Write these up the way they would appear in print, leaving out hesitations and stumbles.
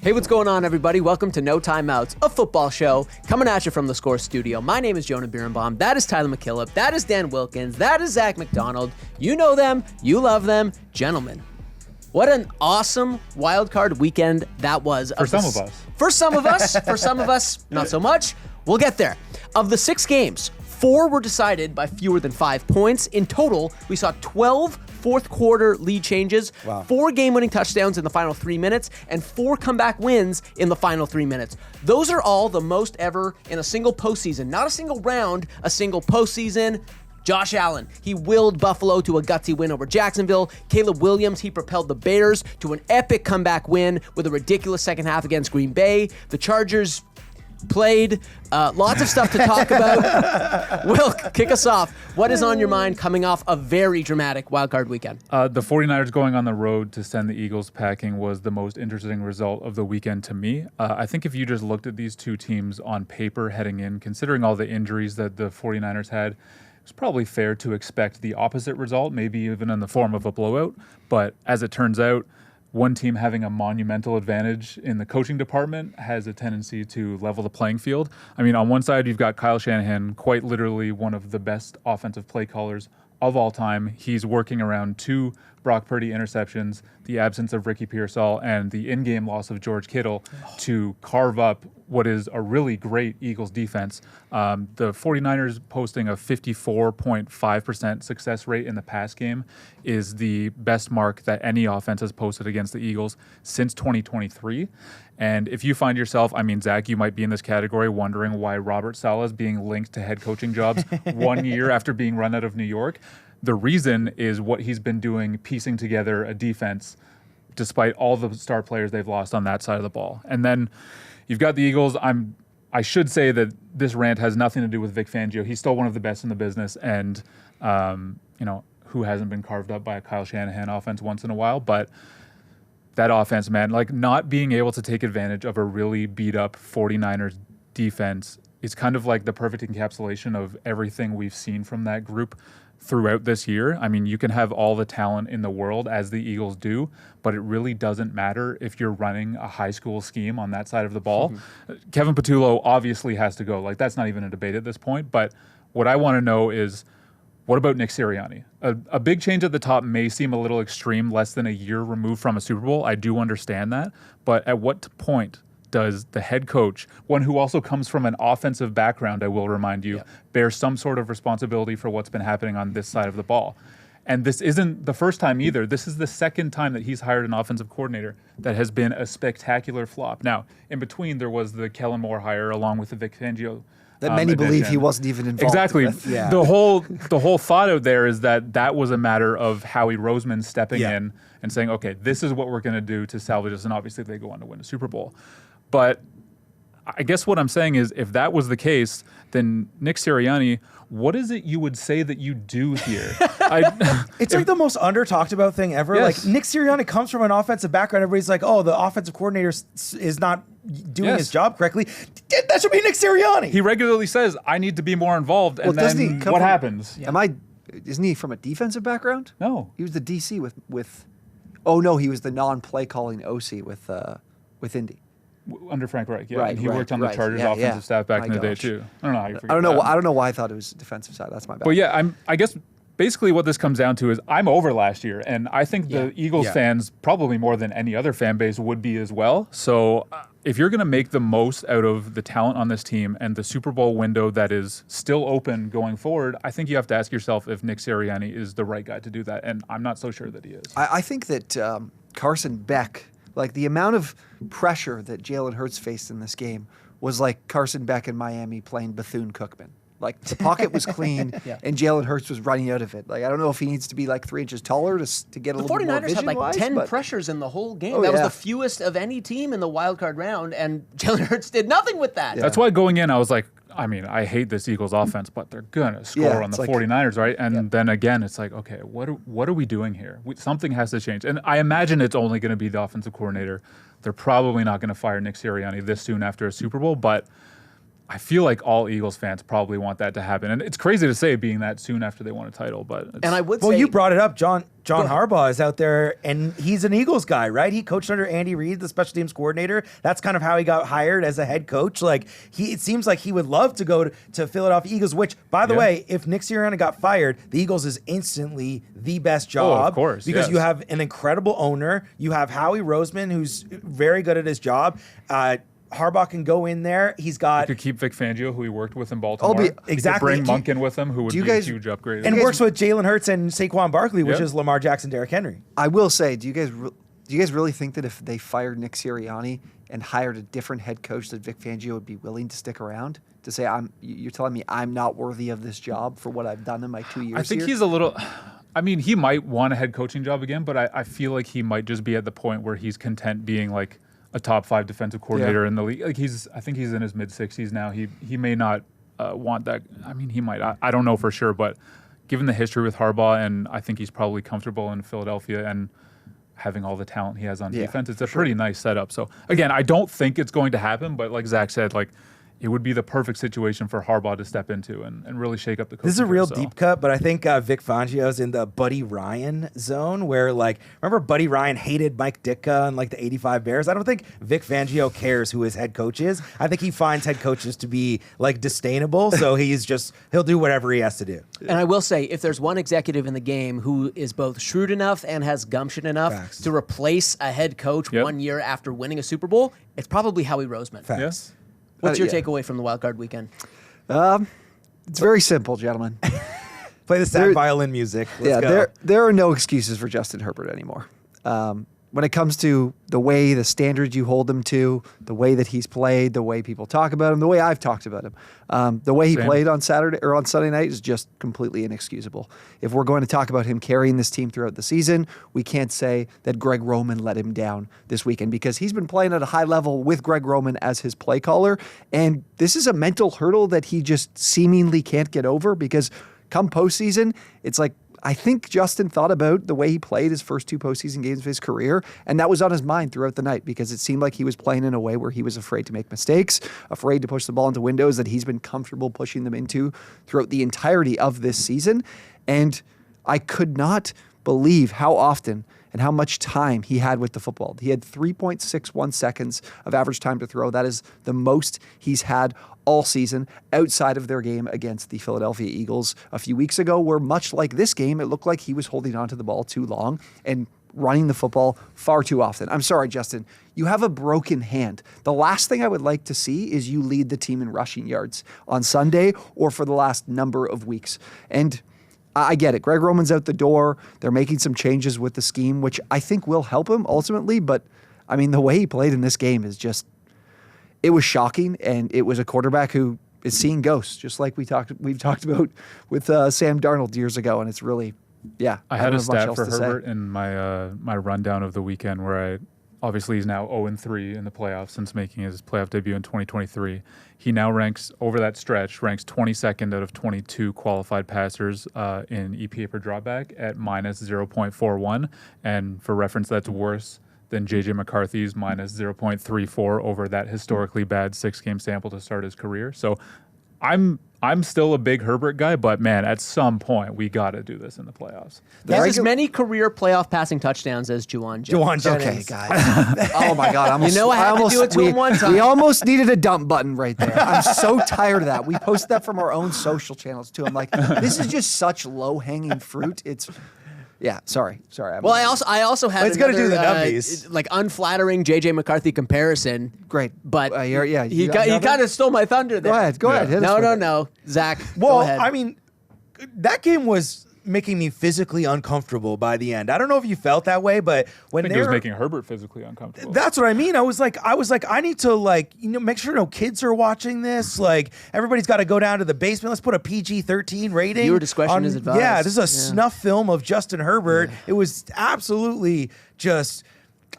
Hey, what's going on, everybody? Welcome to No Timeouts, a football show coming at you from the Score studio. My name is Jonah Birenbaum. That is Tyler MacKillop. That is Dan Wilkins. That is Zak McDonald. You know them. You love them. Gentlemen, what an awesome wildcard weekend that was. For some of us. For some of us. For some of us, not so much. We'll get there. Of the 6 games, 4 were decided by fewer than 5 points. In total, we saw 12 fourth quarter lead changes, 4 game-winning touchdowns in the final 3 minutes, and 4 comeback wins in the final 3 minutes. Those are all the most ever in a single postseason. Not a single round, a single postseason. Josh Allen, he willed Buffalo to a gutsy win over Jacksonville. Caleb Williams, he propelled the Bears to an epic comeback win with a ridiculous second half against Green Bay. The Chargers played. Lots of stuff to talk about. Wilk, kick us off. What is on your mind coming off a very dramatic wildcard weekend? The 49ers going on the road to send the Eagles packing was the most interesting result of the weekend to me. I think if you just looked at these two teams on paper heading in, considering all the injuries that the 49ers had, it's probably fair to expect the opposite result, maybe even in the form of a blowout. But as it turns out, one team having a monumental advantage in the coaching department has a tendency to level the playing field. I mean, on one side, you've got Kyle Shanahan, quite literally one of the best offensive play callers of all time. He's working around 2 Brock Purdy interceptions, the absence of Ricky Pearsall, and the in-game loss of George Kittle to carve up what is a really great Eagles defense. The 49ers posting a 54.5% success rate in the pass game is the best mark that any offense has posted against the Eagles since 2023. And if you find yourself, I mean, Zach, you might be in this category wondering why Robert Saleh is being linked to head coaching jobs 1 year after being run out of New York. The reason is what he's been doing, piecing together a defense despite all the star players they've lost on that side of the ball. And then you've got the Eagles. I should say that this rant has nothing to do with Vic Fangio. He's still one of the best in the business, and who hasn't been carved up by a Kyle Shanahan offense once in a while. But that offense, man, like not being able to take advantage of a really beat up 49ers defense is kind of like the perfect encapsulation of everything we've seen from that group throughout this year. I mean, you can have all the talent in the world, as the Eagles do, but it really doesn't matter if you're running a high school scheme on that side of the ball. Kevin Patullo obviously has to go. Like, that's not even a debate at this point. But what I want to know is, what about Nick Sirianni? A big change at the top may seem a little extreme, less than a year removed from a Super Bowl. I do understand that. But at what point does the head coach, one who also comes from an offensive background, I will remind you, bear some sort of responsibility for what's been happening on this side of the ball? And this isn't the first time either. This is the second time that he's hired an offensive coordinator that has been a spectacular flop. Now, in between, there was the Kellen Moore hire along with the Vic Fangio. That many believe he wasn't even involved. Exactly. With. Yeah. The whole thought out there is that was a matter of Howie Roseman stepping in and saying, okay, this is what we're going to do to salvage us. And obviously they go on to win a Super Bowl. But I guess what I'm saying is, if that was the case, then Nick Sirianni, what is it you would say that you do here? It's like the most under-talked about thing ever. Yes. Like, Nick Sirianni comes from an offensive background. Everybody's like, oh, the offensive coordinator is not doing his job correctly. That should be Nick Sirianni. He regularly says, I need to be more involved. And then what happens? Isn't he from a defensive background? No. He was the DC with oh, no, he was the non-play calling OC with Indy. Under Frank Reich, Right, he worked on the Chargers offensive staff back in the day too. I don't know how you forget that. I don't know why I thought it was defensive side. That's my bad. But yeah, I guess basically what this comes down to is I'm over last year, and I think the Eagles fans, probably more than any other fan base, would be as well. So if you're going to make the most out of the talent on this team and the Super Bowl window that is still open going forward, I think you have to ask yourself if Nick Sirianni is the right guy to do that, and I'm not so sure that he is. I think that Carson Beck, like the amount of pressure that Jalen Hurts faced in this game was like Carson Beck in Miami playing Bethune-Cookman. Like, the pocket was clean, and Jalen Hurts was running out of it. Like, I don't know if he needs to be like 3 inches taller to get a little bit more vision. The 49ers had like 10 pressures in the whole game. That was the fewest of any team in the wild card round, and Jalen Hurts did nothing with that. Yeah. That's why going in, I was like, I mean, I hate this Eagles offense, but they're going to score on the 49ers, right? And then again, it's like, okay, what are we doing here? Something has to change. And I imagine it's only going to be the offensive coordinator. They're probably not going to fire Nick Sirianni this soon after a Super Bowl, but I feel like all Eagles fans probably want that to happen. And it's crazy to say being that soon after they won a title, but And I would Well, say you brought it up. John Harbaugh is out there, and he's an Eagles guy, right? He coached under Andy Reid, the special teams coordinator. That's kind of how he got hired as a head coach. Like, it seems like he would love to go to Philadelphia Eagles, which, by the way, if Nick Sirianni got fired, the Eagles is instantly the best job. of course, because yes. you have an incredible owner. You have Howie Roseman, who's very good at his job. Harbaugh can go in there. He's got... He could keep Vic Fangio, who he worked with in Baltimore. Exactly. He could bring Monk in with him, who would be a huge upgrade. And works with Jalen Hurts and Saquon Barkley, which is Lamar Jackson, Derrick Henry. I will say, do you guys really think that if they fired Nick Sirianni and hired a different head coach, that Vic Fangio would be willing to stick around? To say, you're telling me I'm not worthy of this job for what I've done in my 2 years I think here? he's a little... I mean, he might want a head coaching job again, but I feel like he might just be at the point where he's content being like a top 5 defensive coordinator in the league. Like I think he's in his mid-60s now. He may not want that. I mean, he might. I don't know for sure, but given the history with Harbaugh, and I think he's probably comfortable in Philadelphia and having all the talent he has on defense, it's a pretty nice setup. So again, I don't think it's going to happen, but like Zach said, like, it would be the perfect situation for Harbaugh to step into and really shake up the coaching. This is a real so. deep cut, but I think Vic Fangio's in the Buddy Ryan zone where, like, remember Buddy Ryan hated Mike Ditka and, like, the 85 Bears? I don't think Vic Fangio cares who his head coach is. I think he finds head coaches to be, like, disdainable, so he'll do whatever he has to do. And I will say, if there's one executive in the game who is both shrewd enough and has gumption enough to replace a head coach 1 year after winning a Super Bowl, it's probably Howie Roseman. Facts. Yes. What's your takeaway from the Wild Card weekend? It's very simple, gentlemen. Play the sad violin music. Let's go. There are no excuses for Justin Herbert anymore. When it comes to the standards you hold him to, the way that he's played, the way people talk about him, the way I've talked about him, the way he played on Saturday or on Sunday night is just completely inexcusable. If we're going to talk about him carrying this team throughout the season, we can't say that Greg Roman let him down this weekend because he's been playing at a high level with Greg Roman as his play caller, and this is a mental hurdle that he just seemingly can't get over because come postseason, it's like, I think Justin thought about the way he played his first 2 postseason games of his career, and that was on his mind throughout the night because it seemed like he was playing in a way where he was afraid to make mistakes, afraid to push the ball into windows that he's been comfortable pushing them into throughout the entirety of this season. And I could not believe how often and how much time he had with the football. He had 3.61 seconds of average time to throw. That is the most he's had all season outside of their game against the Philadelphia Eagles a few weeks ago, where much like this game, it looked like he was holding onto the ball too long and running the football far too often. I'm sorry, Justin. You have a broken hand. The last thing I would like to see is you lead the team in rushing yards on Sunday or for the last number of weeks. And I get it. Greg Roman's out the door. They're making some changes with the scheme, which I think will help him ultimately. But, I mean, the way he played in this game is just, it was shocking. And it was a quarterback who is seeing ghosts, just like we've talked about with Sam Darnold years ago. And it's really, I had a stat for Herbert in my my rundown of the weekend where obviously he's now 0-3 in the playoffs since making his playoff debut in 2023. He now ranks, over that stretch, ranks 22nd out of 22 qualified passers in EPA per dropback at minus 0.41. And for reference, that's worse than J.J. McCarthy's minus 0.34 over that historically bad 6-game sample to start his career. So I'm still a big Herbert guy, but man, at some point we got to do this in the playoffs. He has as many career playoff passing touchdowns as Juwan Jennings. Juwan Jennings. Okay, guys. Oh my God! I had to do it to him one time. We almost needed a dump button right there. I'm so tired of that. We posted that from our own social channels too. I'm like, this is just such low-hanging fruit. It's. Yeah, sorry. Well, I also had it's gonna do the numbies. Like unflattering JJ McCarthy comparison. Great, but he kind of stole my thunder there. Go ahead. Hit us with it. No, Zach. Well, go ahead. I mean, that game was making me physically uncomfortable by the end. I don't know if you felt that way, but when I think it was making Herbert physically uncomfortable. That's what I mean. I was like, I need to make sure no kids are watching this. Like, everybody's got to go down to the basement. Let's put a PG-13 rating. Viewer discretion is advised. Yeah, this is a snuff film of Justin Herbert. It was absolutely just.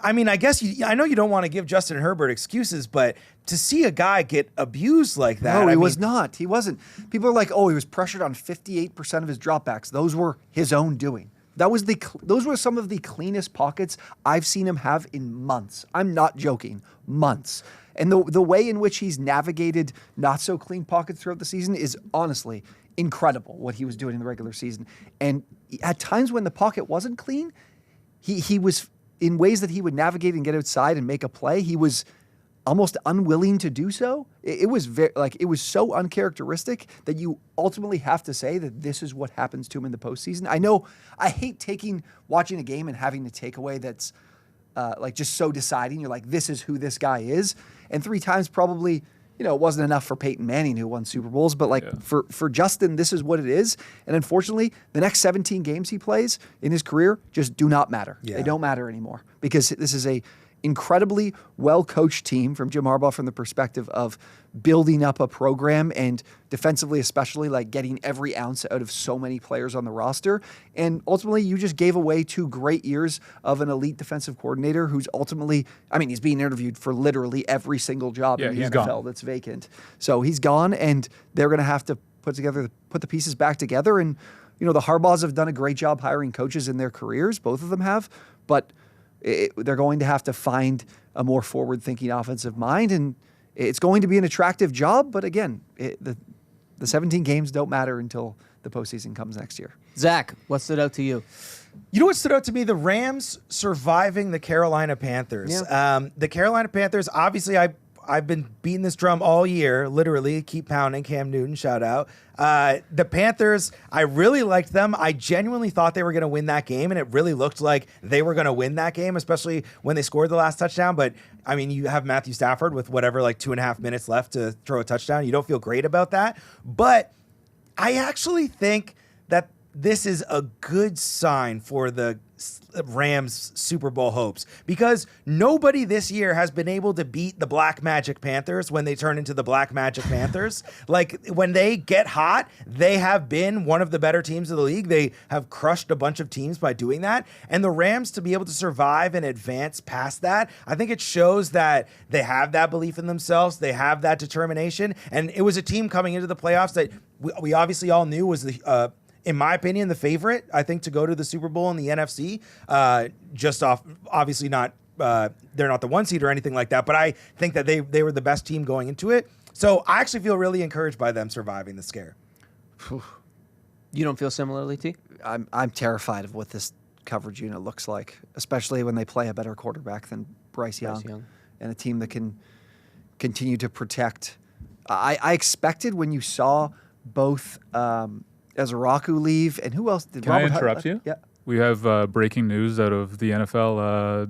I mean, I guess I know you don't want to give Justin Herbert excuses, but to see a guy get abused like that. No, he was not. He wasn't. People are like, oh, he was pressured on 58% of his dropbacks. Those were his own doing. those were some of the cleanest pockets I've seen him have in months. I'm not joking, months. And the way in which he's navigated not so clean pockets throughout the season is honestly incredible, what he was doing in the regular season. And at times when the pocket wasn't clean, he was, in ways that he would navigate and get outside and make a play, he was almost unwilling to do so. It was it was so uncharacteristic that you ultimately have to say that this is what happens to him in the postseason. I know I hate watching a game and having a takeaway that's just so deciding. You're like, this is who this guy is. And 3 times probably, it wasn't enough for Peyton Manning, who won Super Bowls, but for Justin, this is what it is. And unfortunately, the next 17 games he plays in his career just do not matter. Yeah. They don't matter anymore because this is a incredibly well-coached team from Jim Harbaugh, from the perspective of building up a program and defensively especially, like getting every ounce out of so many players on the roster. And ultimately, you just gave away 2 great years of an elite defensive coordinator who's ultimately, he's being interviewed for literally every single job in the NFL that's vacant. So he's gone, and they're going to have to put the pieces back together. And, the Harbaughs have done a great job hiring coaches in their careers. Both of them have. But they're going to have to find a more forward-thinking offensive mind, and it's going to be an attractive job. But again, the 17 games don't matter until the postseason comes next year. Zach, what stood out to you? You know what stood out to me? The Rams surviving the Carolina Panthers. Yeah. The Carolina Panthers, obviously, I've been beating this drum all year, literally. Keep pounding, Cam Newton, shout out. The Panthers, I really liked them. I genuinely thought they were going to win that game, and it really looked like they were going to win that game, especially when they scored the last touchdown. But, you have Matthew Stafford with 2.5 minutes left to throw a touchdown. You don't feel great about that. But I actually think that this is a good sign for the Rams Super Bowl hopes, because nobody this year has been able to beat the Black Magic Panthers when they turn into the Black Magic Panthers. Like, when they get hot, they have been one of the better teams of the league. They have crushed a bunch of teams by doing that. And the Rams, to be able to survive and advance past that, I think it shows that they have that belief in themselves. They have that determination. And it was a team coming into the playoffs that we obviously all knew was in my opinion, the favorite, I think, to go to the Super Bowl in the NFC. Just off, obviously not, they're not the 1 seed or anything like that, but I think that they were the best team going into it. So I actually feel really encouraged by them surviving the scare. You don't feel similarly, T? I'm terrified of what this coverage unit looks like, especially when they play a better quarterback than Bryce Young. And a team that can continue to protect. I expected when you saw both Ezraku leave, and who else did? Can I interrupt you? Yeah. We have breaking news out of the NFL.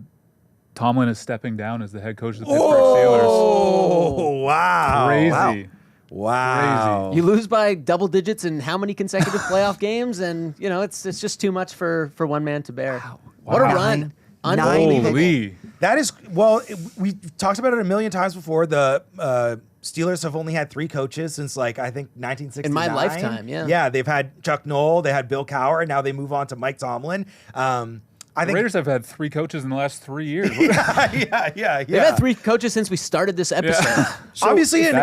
Tomlin is stepping down as the head coach of the Pittsburgh Steelers. Oh, wow. Crazy. Wow. Crazy. You lose by double digits in how many consecutive playoff games, and it's just too much for one man to bear. Wow. What a run. Holy. That is, we talked about it a million times before. The Steelers have only had 3 coaches since, I think, 1969. In my lifetime, yeah. Yeah, they've had Chuck Noll, they had Bill Cowher, and now they move on to Mike Tomlin. I think The Raiders have had 3 coaches in the last 3 years. yeah. They've had 3 coaches since we started this episode. Yeah. Obviously, an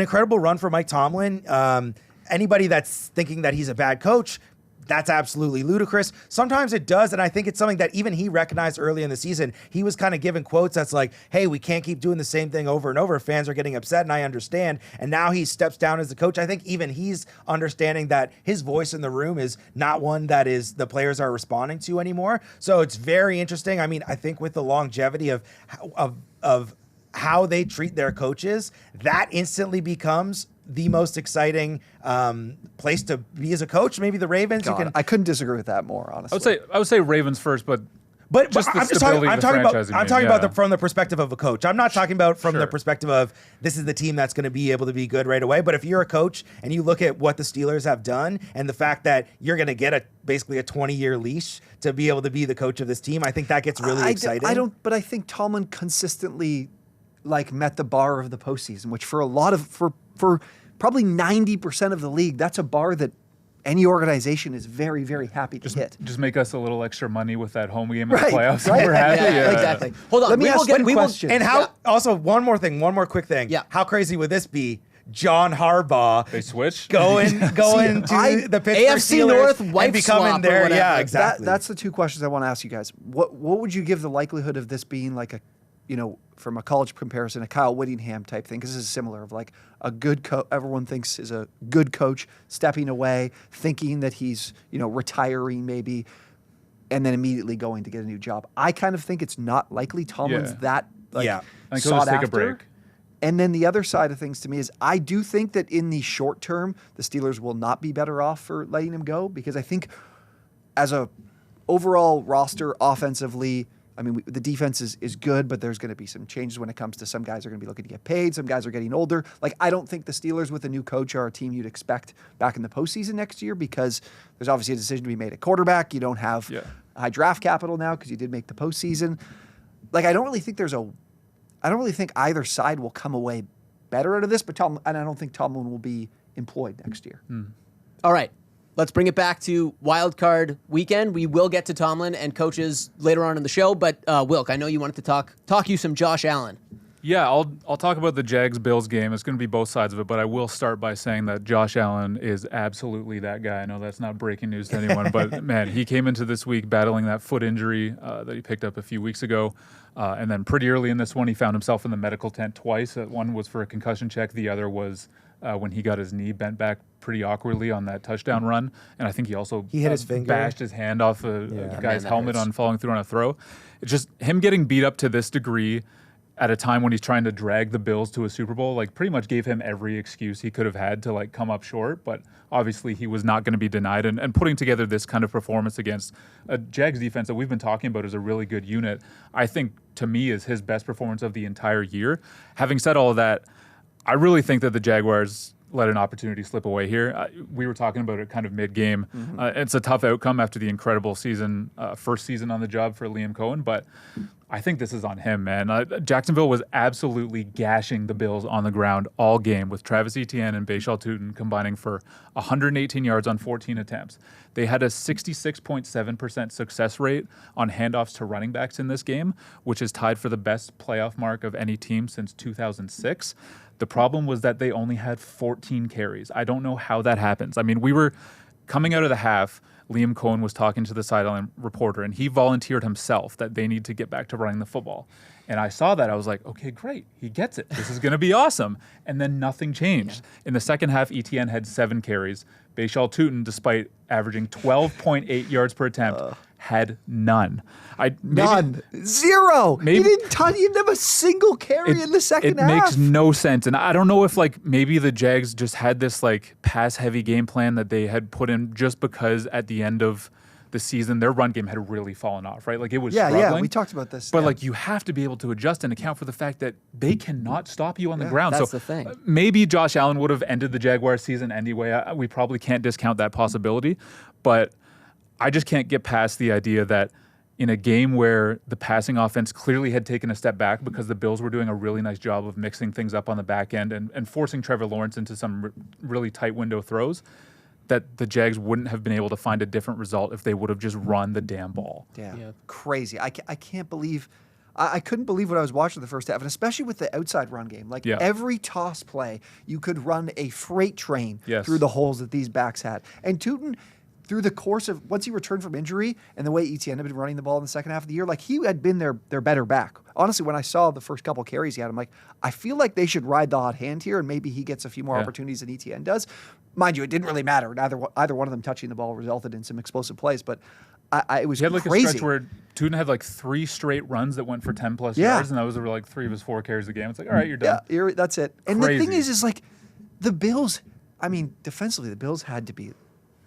incredible run for Mike Tomlin. Anybody that's thinking that he's a bad coach, that's absolutely ludicrous. Sometimes it does, and I think it's something that even he recognized early in the season. He was kind of giving quotes that's like, hey, we can't keep doing the same thing over and over. Fans are getting upset, and I understand. And now he steps down as the coach. I think even he's understanding that his voice in the room is not one that is the players are responding to anymore. So it's very interesting. I think with the longevity of how they treat their coaches, that instantly becomes the most exciting place to be as a coach. Maybe the Ravens. God, I couldn't disagree with that more, honestly. I would say Ravens first, but just I'm talking about from the perspective of a coach. I'm not talking about from the perspective of this is the team that's going to be able to be good right away. But if you're a coach and you look at what the Steelers have done and the fact that you're going to get basically a 20-year leash to be able to be the coach of this team, I think that gets really exciting. But I think Tomlin consistently met the bar of the postseason, which for probably 90% of the league, that's a bar that any organization is very, very happy to hit. Just make us a little extra money with that home game in the playoffs. Right. We're happy. Yeah, exactly. Hold on. Let me ask one question. And also one more quick thing. Yeah. How crazy would this be? John Harbaugh. They switch? Going to the Pittsburgh AFC Steelers North and wife becoming swap or there. whatever. Yeah, exactly. That's the two questions I want to ask you guys. What would you give the likelihood of this being like a, from a college comparison, a Kyle Whittingham type thing? Because this is similar of like a good coach, everyone thinks is a good coach, stepping away, thinking that he's, retiring maybe, and then immediately going to get a new job. I kind of think it's not likely Tomlin's that I think he'll sought just take after. a break. And then the other side of things to me is I do think that in the short term, the Steelers will not be better off for letting him go, because I think as a overall roster offensively, the defense is good, but there's going to be some changes when it comes to some guys are going to be looking to get paid. Some guys are getting older. Like, I don't think the Steelers with a new coach are a team you'd expect back in the postseason next year, because there's obviously a decision to be made at quarterback. You don't have high draft capital now because you did make the postseason. Like, I don't really think either side will come away better out of this, and I don't think Tomlin will be employed next year. All right. Let's bring it back to Wild Card Weekend. We will get to Tomlin and coaches later on in the show, but Wilk, I know you wanted to talk you some Josh Allen. Yeah, I'll talk about the Jags-Bills game. It's going to be both sides of it, but I will start by saying that Josh Allen is absolutely that guy. I know that's not breaking news to anyone, but man, he came into this week battling that foot injury that he picked up a few weeks ago. And then pretty early in this one, he found himself in the medical tent twice. One was for a concussion check. The other was when he got his knee bent back pretty awkwardly on that touchdown run. And I think he also hit his finger, bashed his hand off a guy's helmet hurts. on following through on a throw. It's just him getting beat up to this degree at a time when he's trying to drag the Bills to a Super Bowl, like, pretty much gave him every excuse he could have had to, like, come up short. But obviously he was not going to be denied. And putting together this kind of performance against a Jags defense that we've been talking about is a really good unit, I think, to me, is his best performance of the entire year. Having said all of that, I really think that the Jaguars let an opportunity slip away here. We were talking about it kind of mid-game. It's a tough outcome after the incredible season, first season on the job for Liam Cohen, but I think this is on him, man. Jacksonville was absolutely gashing the Bills on the ground all game, with Travis Etienne and Bashal Tutin combining for 118 yards on 14 attempts. They had a 66.7% success rate on handoffs to running backs in this game, which is tied for the best playoff mark of any team since 2006. The problem was that they only had 14 carries. I don't know how that happens. I mean, we were coming out of the half, Liam Cohen was talking to the sideline reporter, and he volunteered himself that they need to get back to running the football. And I saw that. I was like, okay, great. He gets it. This is going to be awesome. And then nothing changed. In the second half, Etienne had 7 carries. Bashal Tutin, despite averaging 12.8 yards per attempt, had none. None. Zero. Maybe, he didn't have a single carry in the second half. It makes no sense. And I don't know if, like, maybe the Jags just had this, like, pass-heavy game plan that they had put in just because at the end of the season, their run game had really fallen off, right? Like, it was struggling. Yeah, we talked about this. But, like, you have to be able to adjust and account for the fact that they cannot stop you on the ground. That's so the thing. Maybe Josh Allen would have ended the Jaguars season anyway. We probably can't discount that possibility. But I just can't get past the idea that in a game where the passing offense clearly had taken a step back because the Bills were doing a really nice job of mixing things up on the back end and forcing Trevor Lawrence into some really tight window throws, that the Jags wouldn't have been able to find a different result if they would have just run the damn ball. Yeah. Crazy. I can't believe I couldn't believe what I was watching the first half, and especially with the outside run game. Like, every toss play, you could run a freight train through the holes that these backs had. And Tutin, through the course of, once he returned from injury and the way Etienne had been running the ball in the second half of the year, like, he had been their better back. Honestly, when I saw the first couple carries he had, I'm like, I feel like they should ride the hot hand here, and maybe he gets a few more opportunities than Etienne does. Mind you, it didn't really matter. Either one of them touching the ball resulted in some explosive plays, but it was crazy. He had, like, crazy. a stretch where Tutin had, like, 3 straight runs that went for 10-plus yards, and that was, like, 3 of his 4 carries a game. It's like, all right, you're done. Yeah, that's it. And Crazy. the thing is like, the Bills, defensively, the Bills had to be,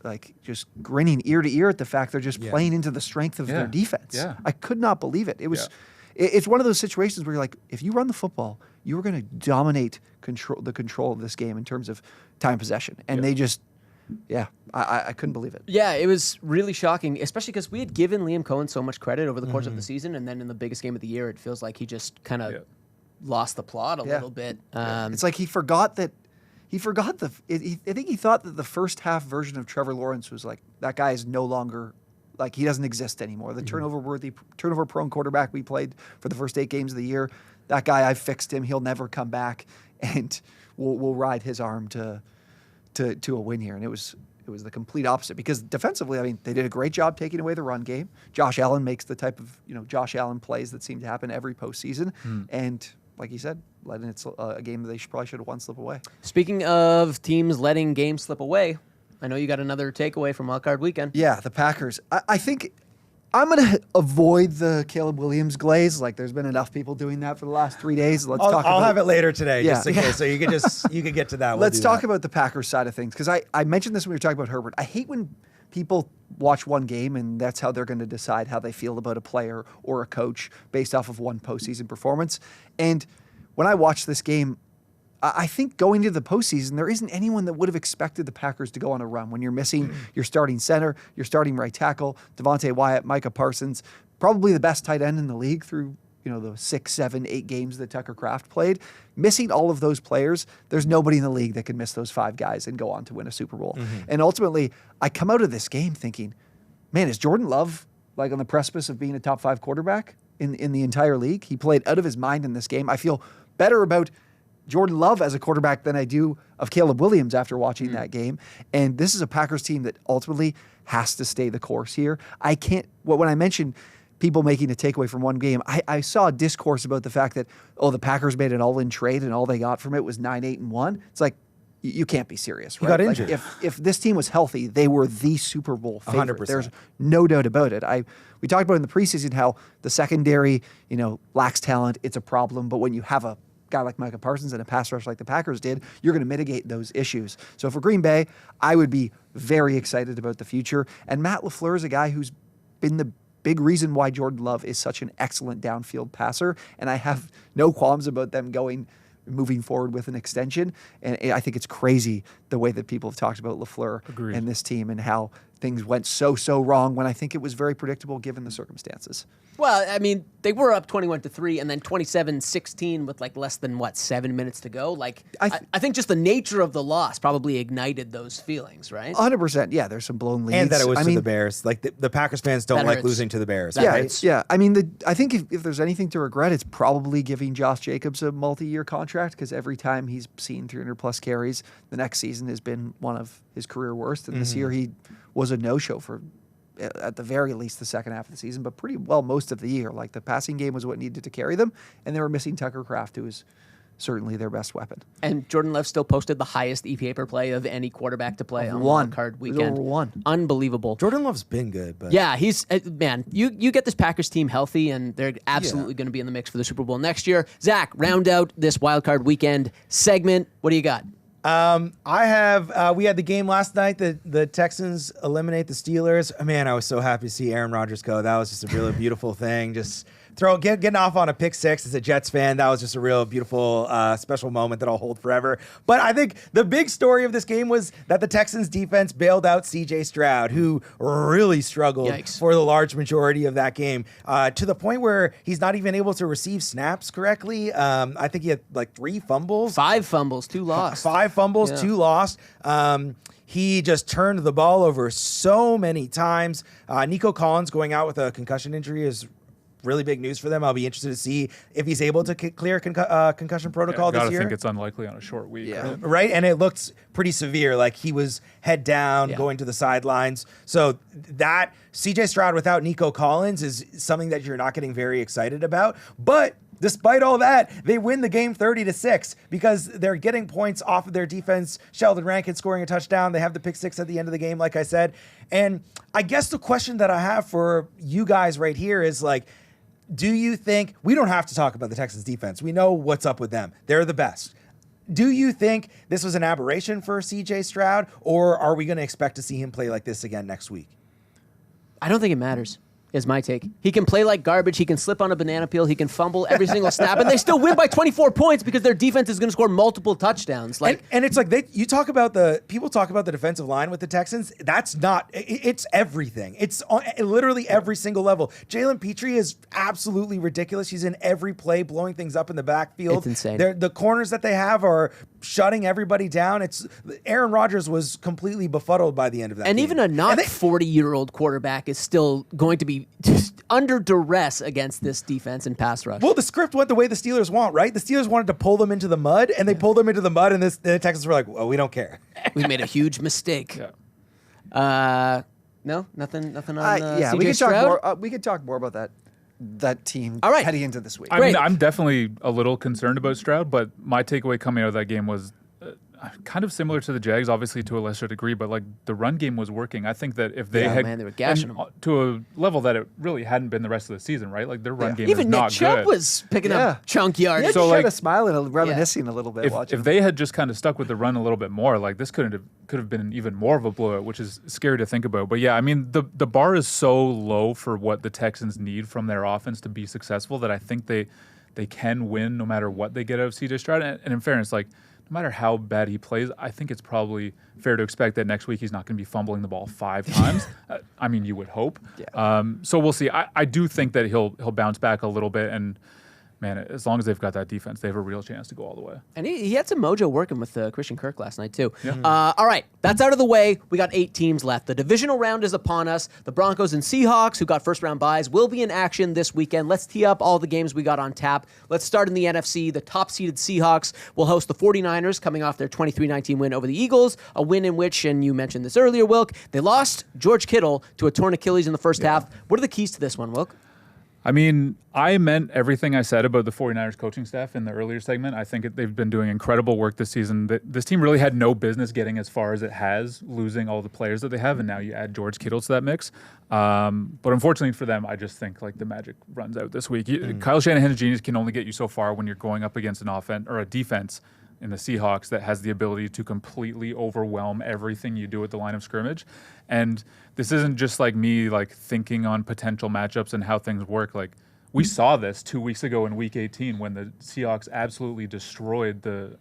like, just grinning ear to ear at the fact they're just playing into the strength of their defense. Yeah. I could not believe it. It was, it's one of those situations where you're like, if you run the football, you are going to dominate the control of this game in terms of time possession. And they just, I couldn't believe it. Yeah, it was really shocking, especially because we had given Liam Cohen so much credit over the course of the season, and then in the biggest game of the year, it feels like he just kind of lost the plot a little bit. It's like he forgot that. I think he thought that the first half version of Trevor Lawrence was like, that guy is no longer, like, he doesn't exist anymore. The turnover-prone quarterback we played for the first 8 games of the year, that guy, I fixed him. He'll never come back. And will ride his arm to a win here. And it was the complete opposite, because defensively, I mean, they did a great job taking away the run game. Josh Allen makes the type of Josh Allen plays that seem to happen every postseason, and like he said, letting it's a game that they probably should have won slip away. Speaking of teams letting games slip away, I know you got another takeaway from Wild Card Weekend. Yeah, the Packers. I think I'm going to avoid the Caleb Williams glaze. Like, there's been enough people doing that for the last 3 days. I'll have it later today, Yeah. just in case, so you can get to that. Let's talk about the Packers side of things, because I mentioned this when we were talking about Herbert. I hate when people watch one game and that's how they're going to decide how they feel about a player or a coach based off of one postseason performance. And when I watched this game, I think going to the postseason, there isn't anyone that would have expected the Packers to go on a run when you're missing your starting center, your starting right tackle, Devontae Wyatt, Micah Parsons, probably the best tight end in the league through the 6, 7, 8 games that Tucker Kraft played. Missing all of those players, there's nobody in the league that can miss those 5 guys and go on to win a Super Bowl. And ultimately, I come out of this game thinking, man, is Jordan Love like on the precipice of being a top 5 quarterback in the entire league? He played out of his mind in this game. I feel better about Jordan Love as a quarterback than I do of Caleb Williams after watching that game. And this is a Packers team that ultimately has to stay the course here. When I mentioned people making a takeaway from one game, I saw a discourse about the fact that, the Packers made an all-in trade and all they got from it was 9-8-1. It's like, you can't be serious, right? He got injured. Like if this team was healthy, they were the Super Bowl favorite. 100%. There's no doubt about it. We talked about in the preseason how the secondary, lacks talent. It's a problem. But when you have a guy like Micah Parsons and a pass rush like the Packers did, you're going to mitigate those issues. So for Green Bay, I would be very excited about the future. And Matt LaFleur is a guy who's been the big reason why Jordan Love is such an excellent downfield passer. And I have no qualms about them moving forward with an extension. And I think it's crazy the way that people have talked about LaFleur and this team and how things went so wrong when I think it was very predictable given the circumstances. Well, I mean, they were up 21-3 and then 27-16 with like less than 7 minutes to go. Like, I think just the nature of the loss probably ignited those feelings, right? 100%. Yeah, there's some blown leads. And that it was the Bears. Like the Packers fans don't like losing to the Bears. That Yeah, hurts. yeah. I mean, I think if there's anything to regret, it's probably giving Josh Jacobs a multi-year contract, because every time he's seen 300-plus carries, the next season has been one of his career worst. And this year he was a no-show for, at the very least, the second half of the season, but pretty well most of the year. Like, the passing game was what needed to carry them, and they were missing Tucker Kraft, who is certainly their best weapon. And Jordan Love still posted the highest EPA per play of any quarterback to play on Wild Card Weekend. Over 1. Unbelievable. Jordan Love's been good, but Yeah, he's man. You get this Packers team healthy, and they're absolutely going to be in the mix for the Super Bowl next year. Zach, round out this Wild Card Weekend segment. What do you got? I have. We had the game last night. The Texans eliminate the Steelers. Man, I was so happy to see Aaron Rodgers go. That was just a really beautiful thing. Just getting off on a pick six as a Jets fan. That was just a real beautiful, special moment that I'll hold forever. But I think the big story of this game was that the Texans defense bailed out C.J. Stroud, who really struggled for the large majority of that game, to the point where he's not even able to receive snaps correctly. I think he had like 3 fumbles. 5 fumbles, 2 lost. 5 fumbles, 2 lost. He just turned the ball over so many times. Nico Collins going out with a concussion injury is really big news for them. I'll be interested to see if he's able to clear concussion protocol this year. I think it's unlikely on a short week. Yeah. Right? And it looked pretty severe. Like, he was head down, going to the sidelines. So that CJ Stroud without Nico Collins is something that you're not getting very excited about. But despite all that, they win the game 30-6 because they're getting points off of their defense. Sheldon Rankin scoring a touchdown. They have the pick six at the end of the game, like I said. And I guess the question that I have for you guys right here is, like, do you think we don't have to talk about the Texans defense? We know what's up with them. They're the best. Do you think this was an aberration for CJ Stroud, or are we going to expect to see him play like this again next week? I don't think it matters, is my take. He can play like garbage. He can slip on a banana peel. He can fumble every single snap, and they still win by 24 points because their defense is going to score multiple touchdowns. Like, and it's like people talk about the defensive line with the Texans. That's not. It's everything. It's on literally every single level. Jalen Petrie is absolutely ridiculous. He's in every play, blowing things up in the backfield. It's insane. The corners that they have are shutting everybody down. Aaron Rodgers was completely befuddled by the end of that. and game. even a not 40-year-old quarterback is still going to be be just under duress against this defense and pass rush. Well, the script went the way the Steelers want, right? The Steelers wanted to pull them into the mud, and they pulled them into the mud, and the Texans were like, well, we don't care. We made a huge mistake. No, nothing on yeah, CJ we can Stroud? talk more. We can talk more about that team All right. heading into this week. I mean, I'm definitely a little concerned about Stroud, but my takeaway coming out of that game was kind of similar to the Jags, obviously to a lesser degree, but like the run game was working. I think that if they they were gashing them to a level that it really hadn't been the rest of the season, right? Like their run game Even is Nick not Chubb good. was picking up chunk yards. Yeah, So, so like- like smiling and reminiscing a little bit. If they had just kind of stuck with the run a little bit more, like this could have been even more of a blowout, which is scary to think about. But yeah, I mean the bar is so low for what the Texans need from their offense to be successful that I think they can win no matter what they get out of CJ Stroud. And in fairness, like no matter how bad he plays, I think it's probably fair to expect that next week he's not going to be fumbling the ball 5 times. I mean, you would hope. Yeah. So we'll see. I do think that he'll bounce back a little bit, and man, as long as they've got that defense, they have a real chance to go all the way. And he had some mojo working with Christian Kirk last night, too. Yeah. All right, that's out of the way. We got 8 teams left. The divisional round is upon us. The Broncos and Seahawks, who got first-round byes, will be in action this weekend. Let's tee up all the games we got on tap. Let's start in the NFC. The top-seeded Seahawks will host the 49ers, coming off their 23-19 win over the Eagles, a win in which, and you mentioned this earlier, Wilk, they lost George Kittle to a torn Achilles in the first half. What are the keys to this one, Wilk? I mean, I meant everything I said about the 49ers coaching staff in the earlier segment. I think they've been doing incredible work this season. This team really had no business getting as far as it has, losing all the players that they have, and now you add George Kittle to that mix. But unfortunately for them, I just think like the magic runs out this week. Kyle Shanahan's genius can only get you so far when you're going up against an offense or a defense in the Seahawks that has the ability to completely overwhelm everything you do at the line of scrimmage. And this isn't just like me like thinking on potential matchups and how things work. Like we saw this 2 weeks ago in Week 18 when the Seahawks absolutely destroyed the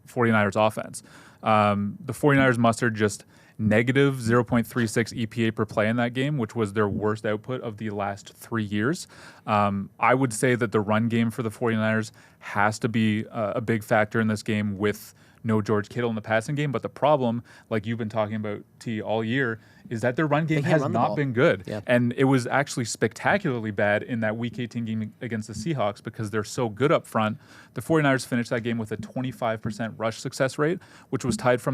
49ers offense. The 49ers mustered just negative 0.36 EPA per play in that game, which was their worst output of the last 3 years. I would say that the run game for the 49ers has to be a big factor in this game with no George Kittle in the passing game. But the problem, like you've been talking about, T, all year, is that their run game has not been good. Yeah. And it was actually spectacularly bad in that Week 18 game against the Seahawks because they're so good up front. The 49ers finished that game with a 25% rush success rate, which was tied for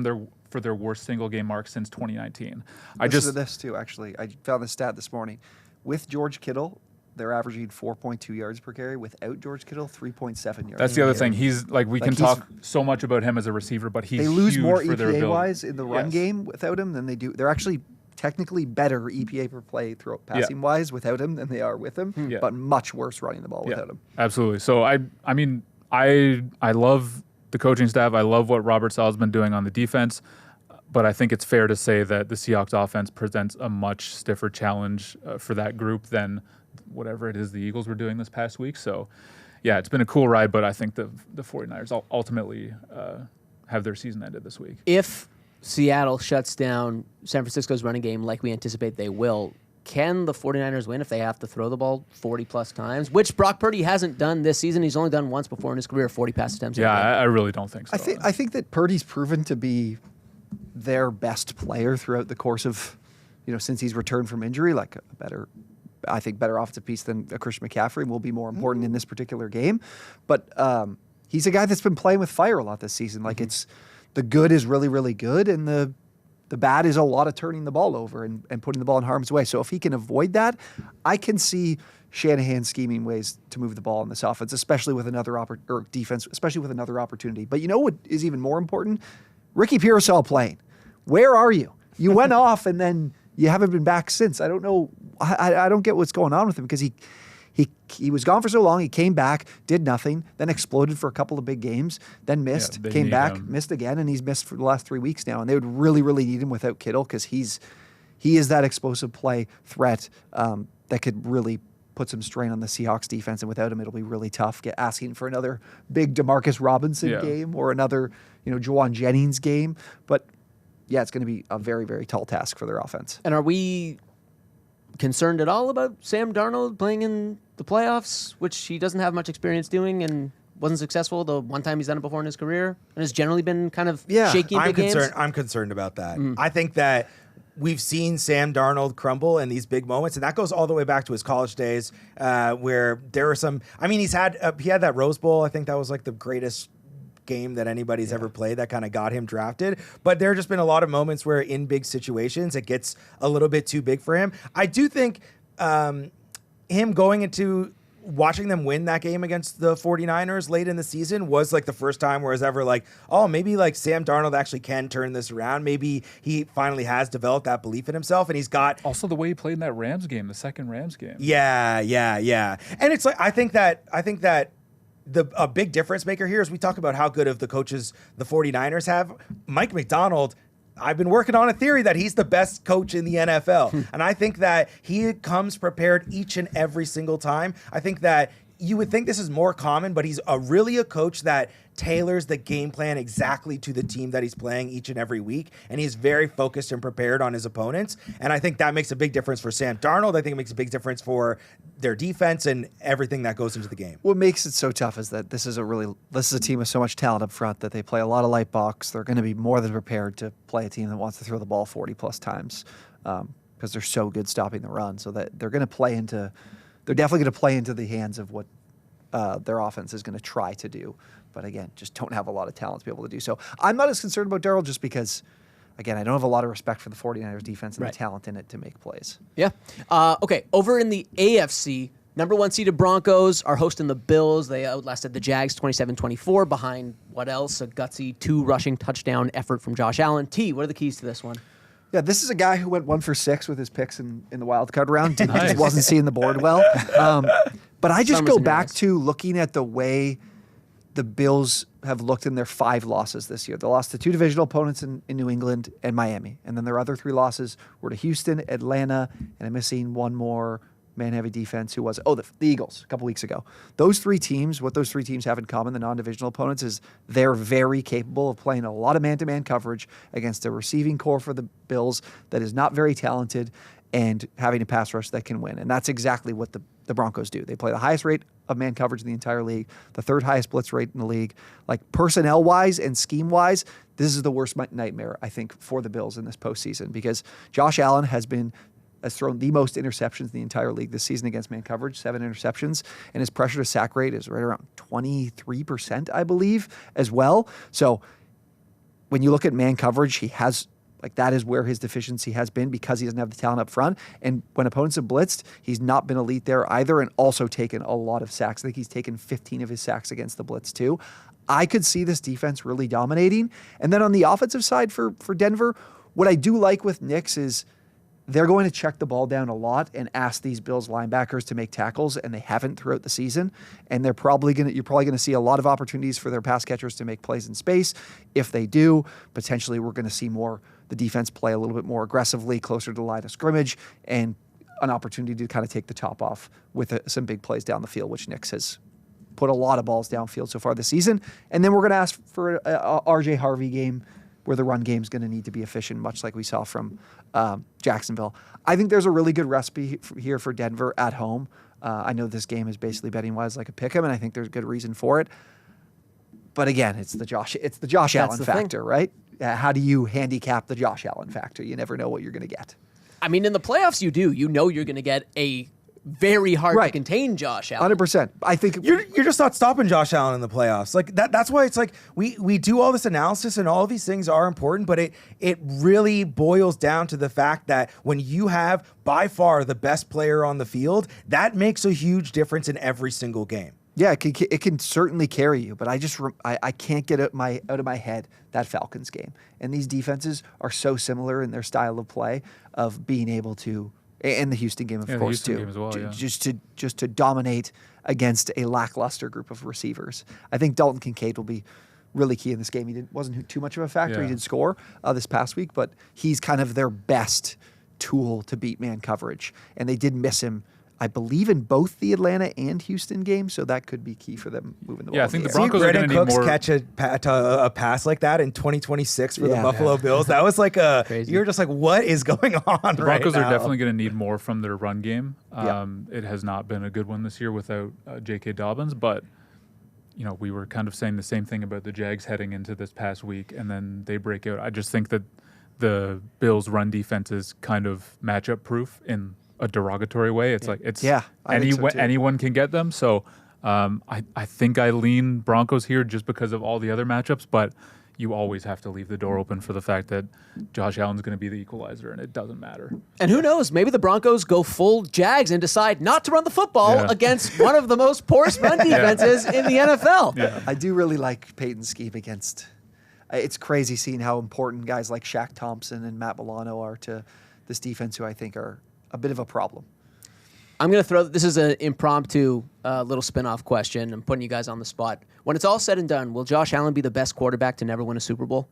their worst single game mark since 2019. Listen to this too, actually. I found this stat this morning. With George Kittle, they're averaging 4.2 yards per carry. Without George Kittle, 3.7 yards. That's the other thing. He's like we can talk so much about him as a receiver, but he's they lose huge more for their EPA ability. wise in the run game without him than they do. They're actually technically better EPA per play throw passing wise without him than they are with him, but much worse running the ball without him. Absolutely. So I mean I love the coaching staff. I love what Robert Sala's been doing on the defense. But I think it's fair to say that the Seahawks offense presents a much stiffer challenge for that group than whatever it is the Eagles were doing this past week. So, yeah, it's been a cool ride, but I think the 49ers ultimately have their season ended this week. If Seattle shuts down San Francisco's running game like we anticipate they will, can the 49ers win if they have to throw the ball 40-plus times, which Brock Purdy hasn't done this season? He's only done once before in his career, 40 pass attempts. Yeah, I really don't think so. I think that Purdy's proven to be their best player throughout the course of, since he's returned from injury, like a better offensive piece than a Christian McCaffrey will be more important in this particular game. But he's a guy that's been playing with fire a lot this season. Like it's the good is really, really good, and the bad is a lot of turning the ball over and putting the ball in harm's way. So if he can avoid that, I can see Shanahan scheming ways to move the ball in this offense, especially with another defense, especially with another opportunity. But you know what is even more important? Ricky Pearsall playing. Where are you? You went off and then you haven't been back since. I don't know. I don't get what's going on with him because he was gone for so long. He came back, did nothing, then exploded for a couple of big games, then missed, came back, missed again, and he's missed for the last 3 weeks now. And they would really, really need him without Kittle because he is that explosive play threat that could really put some strain on the Seahawks defense. And without him, it'll be really tough asking for another big DeMarcus Robinson game or another Juwan Jennings game. But yeah, it's going to be a very, very tall task for their offense. And are we concerned at all about Sam Darnold playing in the playoffs, which he doesn't have much experience doing and wasn't successful the one time he's done it before in his career and has generally been kind of shaky in big games? I'm concerned about that. I think that we've seen Sam Darnold crumble in these big moments, and that goes all the way back to his college days, where there were some. I mean, he had that Rose Bowl. I think that was like the greatest game that anybody's ever played that kind of got him drafted. But there have just been a lot of moments where in big situations it gets a little bit too big for him. I do think him going into watching them win that game against the 49ers late in the season was like the first time where I was ever like, oh, maybe like Sam Darnold actually can turn this around. Maybe he finally has developed that belief in himself, and he's got also the way he played in that Rams game, the second Rams game. Yeah. And it's like I think that a big difference maker here is we talk about how good of the coaches the 49ers have. Mike McDonald, I've been working on a theory that he's the best coach in the NFL. And I think that he comes prepared each and every single time. I think that you would think this is more common, but he's really a coach that tailors the game plan exactly to the team that he's playing each and every week. And he's very focused and prepared on his opponents. And I think that makes a big difference for Sam Darnold. I think it makes a big difference for their defense and everything that goes into the game. What makes it so tough is that this is a team with so much talent up front that they play a lot of light box. They're going to be more than prepared to play a team that wants to throw the ball 40 plus times because they're so good stopping the run. So that they're definitely going to play into the hands of what their offense is going to try to do. But again, just don't have a lot of talent to be able to do so. I'm not as concerned about Darnold just because, again, I don't have a lot of respect for the 49ers defense and the talent in it to make plays. Yeah. Okay, over in the AFC, number 1 seeded Broncos are hosting the Bills. They outlasted the Jags 27-24 behind what else? A gutsy 2 rushing touchdown effort from Josh Allen. T, what are the keys to this one? Yeah, this is a guy who went 1 for 6 with his picks in the wild card round. Just wasn't seeing the board well. But I just go back to looking at the way the Bills have looked in their 5 losses this year. They lost to 2 divisional opponents in New England and Miami. And then their other 3 losses were to Houston, Atlanta, and I'm missing one more man-heavy defense who was, the Eagles a couple weeks ago. Those 3 teams, what those 3 teams have in common, the non-divisional opponents, is they're very capable of playing a lot of man-to-man coverage against a receiving core for the Bills that is not very talented and having a pass rush that can win. And that's exactly what the Broncos do. They play the highest rate of man coverage in the entire league, the 3rd highest blitz rate in the league. Like personnel-wise and scheme-wise, this is the worst nightmare, I think, for the Bills in this postseason because Josh Allen has thrown the most interceptions in the entire league this season against man coverage, 7 interceptions, and his pressure to sack rate is right around 23%, I believe, as well. So when you look at man coverage, that is where his deficiency has been because he doesn't have the talent up front. And when opponents have blitzed, he's not been elite there either and also taken a lot of sacks. I think he's taken 15 of his sacks against the blitz too. I could see this defense really dominating. And then on the offensive side for Denver, what I do like with Knicks is they're going to check the ball down a lot and ask these Bills linebackers to make tackles, and they haven't throughout the season. And you're probably going to see a lot of opportunities for their pass catchers to make plays in space. If they do, potentially we're going to see the defense play a little bit more aggressively, closer to the line of scrimmage, and an opportunity to kind of take the top off with some big plays down the field, which Knicks has put a lot of balls downfield so far this season. And then we're going to ask for a RJ Harvey game where the run game is going to need to be efficient, much like we saw from Jacksonville. I think there's a really good recipe here for Denver at home. I know this game is basically betting-wise like a pick 'em, and I think there's good reason for it. But again, it's the Josh Allen factor, right? How do you handicap the Josh Allen factor? You never know what you're going to get. I mean, in the playoffs, you do. You know you're going to get a very hard to contain Josh Allen. 100%. I think you're just not stopping Josh Allen in the playoffs. Like that's why it's like we do all this analysis and all of these things are important, but it really boils down to the fact that when you have by far the best player on the field, that makes a huge difference in every single game. Yeah, it can certainly carry you, but I can't get out of my head that Falcons game. And these defenses are so similar in their style of play of being able to, and the Houston game, of course, too. Game as well, just to dominate against a lackluster group of receivers. I think Dalton Kincaid will be really key in this game. He wasn't too much of a factor. He didn't score this past week, but he's kind of their best tool to beat man coverage. And they did miss him, I believe, in both the Atlanta and Houston games, so that could be key for them moving the ball. Yeah, I think the Broncos are going to need more. Catch a pass like that in 2026 for the Buffalo Bills. That was like you're just like, what is going on? The Broncos are definitely going to need more from their run game. It has not been a good one this year without J.K. Dobbins, but we were kind of saying the same thing about the Jags heading into this past week, and then they break out. I just think that the Bills' run defense is kind of matchup proof in a derogatory way. It's like I think so too. anyone can get them. So I think I lean Broncos here just because of all the other matchups, but you always have to leave the door open for the fact that Josh Allen's going to be the equalizer, and it doesn't matter. And who knows? Maybe the Broncos go full Jags and decide not to run the football against one of the most porous run defenses in the NFL. Yeah. I do really like Peyton's scheme against. It's crazy seeing how important guys like Shaq Thompson and Matt Milano are to this defense, who I think are a bit of a problem. I'm going to throw, this is an impromptu little spin-off question. I'm putting you guys on the spot. When it's all said and done, will Josh Allen be the best quarterback to never win a Super Bowl?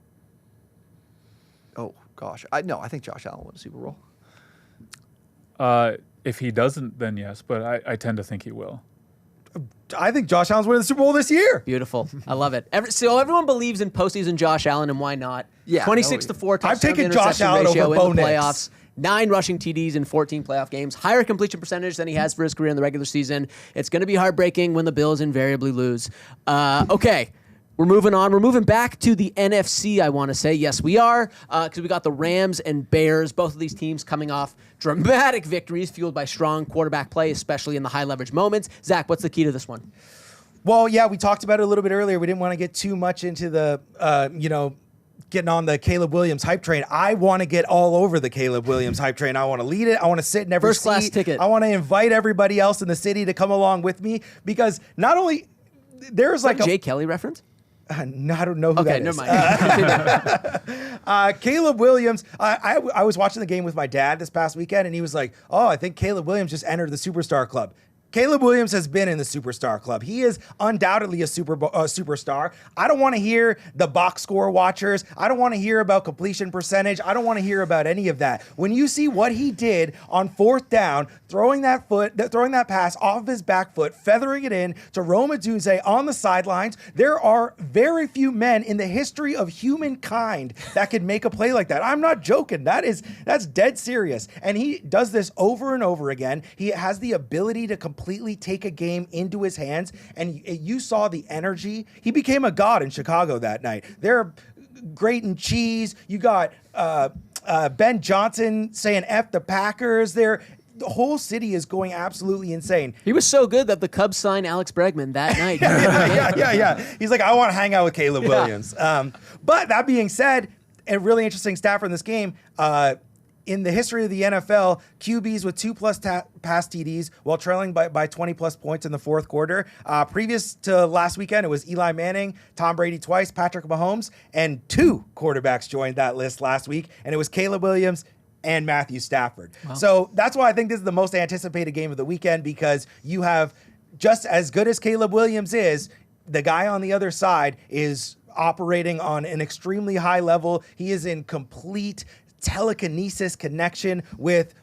Oh, gosh. I think Josh Allen won a Super Bowl. If he doesn't, then yes, but I tend to think he will. I think Josh Allen's winning the Super Bowl this year. Beautiful. I love it. So everyone believes in postseason Josh Allen, and why not? Yeah, 26-4 touchdown I've taken to Josh interception Allen ratio over in Bo the Nix. playoffs. 9 rushing TDs in 14 playoff games. Higher completion percentage than he has for his career in the regular season. It's going to be heartbreaking when the Bills invariably lose. Okay. We're moving on. We're moving back to the NFC, I want to say. Yes, we are, because we got the Rams and Bears, both of these teams coming off dramatic victories fueled by strong quarterback play, especially in the high-leverage moments. Zach, what's the key to this one? Well, yeah, we talked about it a little bit earlier. We didn't want to get too much into the, getting on the Caleb Williams hype train. I want to get all over the Caleb Williams hype train. I want to lead it. I want to sit in every First class seat. ticket. I want to invite everybody else in the city to come along with me, because not only there's like a Jay Kelly reference? No, I don't know who that is. Never mind. Caleb Williams, I was watching the game with my dad this past weekend, and he was like, oh, I think Caleb Williams just entered the Superstar Club. Caleb Williams has been in the Superstar Club. He is undoubtedly a superstar. I don't want to hear the box score watchers. I don't want to hear about completion percentage. I don't want to hear about any of that. When you see what he did on 4th down, throwing that pass off of his back foot, feathering it in to Rome Odunze on the sidelines, there are very few men in the history of humankind that could make a play like that. I'm not joking. That's dead serious. And he does this over and over again. He has the ability to completely take a game into his hands, and you saw the energy. He became a god in Chicago that night. They're grating cheese. You got Ben Johnson saying F the Packers. The whole city is going absolutely insane. He was so good that the Cubs signed Alex Bregman that night. Yeah. He's like, I want to hang out with Caleb Williams. But that being said, a really interesting stat from this game, in the history of the NFL, QBs with 2+ pass TDs while trailing by 20+ points in the 4th quarter. Previous to last weekend, it was Eli Manning, Tom Brady twice, Patrick Mahomes, and 2 quarterbacks joined that list last week, and it was Caleb Williams and Matthew Stafford. Wow. So that's why I think this is the most anticipated game of the weekend, because you have, just as good as Caleb Williams is, the guy on the other side is operating on an extremely high level. He is in complete telekinesis connection with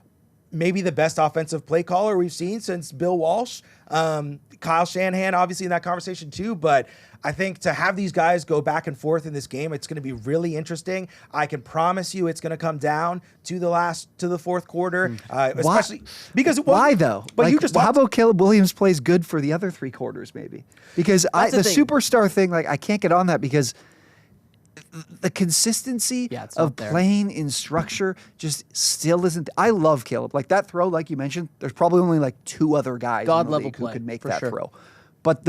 maybe the best offensive play caller we've seen since Bill Walsh. Kyle Shanahan, obviously, in that conversation too, but I think to have these guys go back and forth in this game, it's going to be really interesting. I can promise you it's going to come down to the 4th quarter, especially because why though? But like, how about Caleb Williams plays good for the other 3 quarters maybe? Because the superstar thing, like I can't get on that, because the consistency of playing in structure just still isn't. I love Caleb. Like that throw, like you mentioned, there's probably only like 2 other guys in the league who could make that throw. But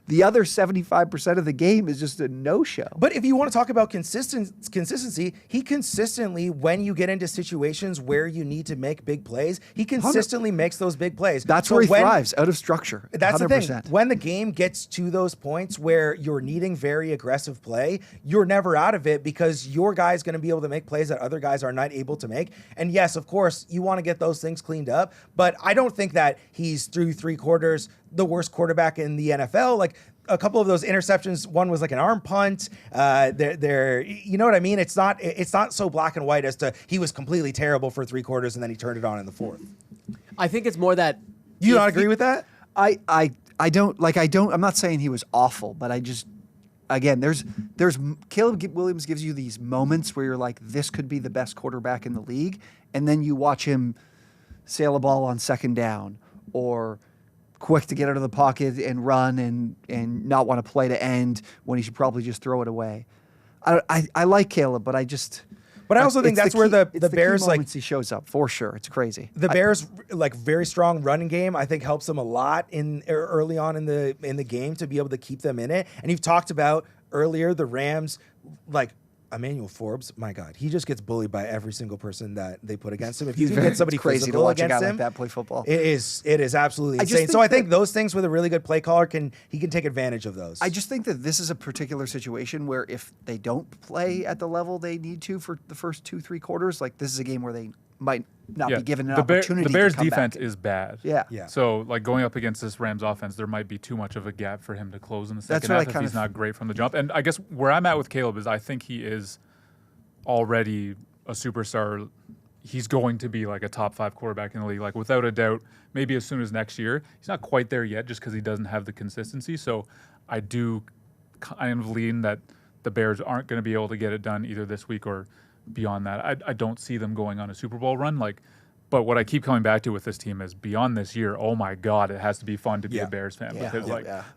the other 75% of the game is just a no-show. But if you want to talk about consistency, he consistently, when you get into situations where you need to make big plays, he consistently makes those big plays. That's where he thrives, out of structure. That's 100%. the thing. When the game gets to those points where you're needing very aggressive play, you're never out of it, because your guy's going to be able to make plays that other guys are not able to make. And yes, of course, you want to get those things cleaned up, but I don't think that he's through 3 quarters the worst quarterback in the NFL. Like a couple of those interceptions, one was like an arm punt. You know what I mean? It's not so black and white as to he was completely terrible for 3 quarters and then he turned it on in the 4th. I think it's more that you don't agree with that. I don't. I'm not saying he was awful, but I just, again, there's Caleb Williams gives you these moments where you're like, this could be the best quarterback in the league, and then you watch him sail a ball on 2nd down, or quick to get out of the pocket and run and not want to play to end when he should probably just throw it away. I like Caleb, but I just... But I also think that's where the it's Bears key like moments he shows up for sure. It's crazy. the Bears like very strong running game. I think helps them a lot in early on in the game to be able to keep them in it. And you've talked about earlier the Rams like. Emmanuel Forbes, my God, he just gets bullied by every single person that they put against him. If you can get somebody crazy to physical watch a guy against him, like that play football. It is absolutely I just insane. think So I think those things with a really good play caller he can take advantage of those. I just think that this is a particular situation where if they don't play at the level they need to for the first 2-3 quarters, like this is a game where they might not be given an opportunity. The Bears' to come defense back. is bad. Yeah. So, like going up against this Rams offense, there might be too much of a gap for him to close in the That's second what half I if he's not great from the jump. And I guess where I'm at with Caleb is I think he is already a superstar. He's going to be like a top 5 quarterback in the league, like without a doubt. Maybe as soon as next year. He's not quite there yet, just because he doesn't have the consistency. So I do kind of lean that the Bears aren't going to be able to get it done either this week or beyond that. I don't see them going on a Super Bowl run. But what I keep coming back to with this team is beyond this year, oh my God, it has to be fun to be a Bears fan because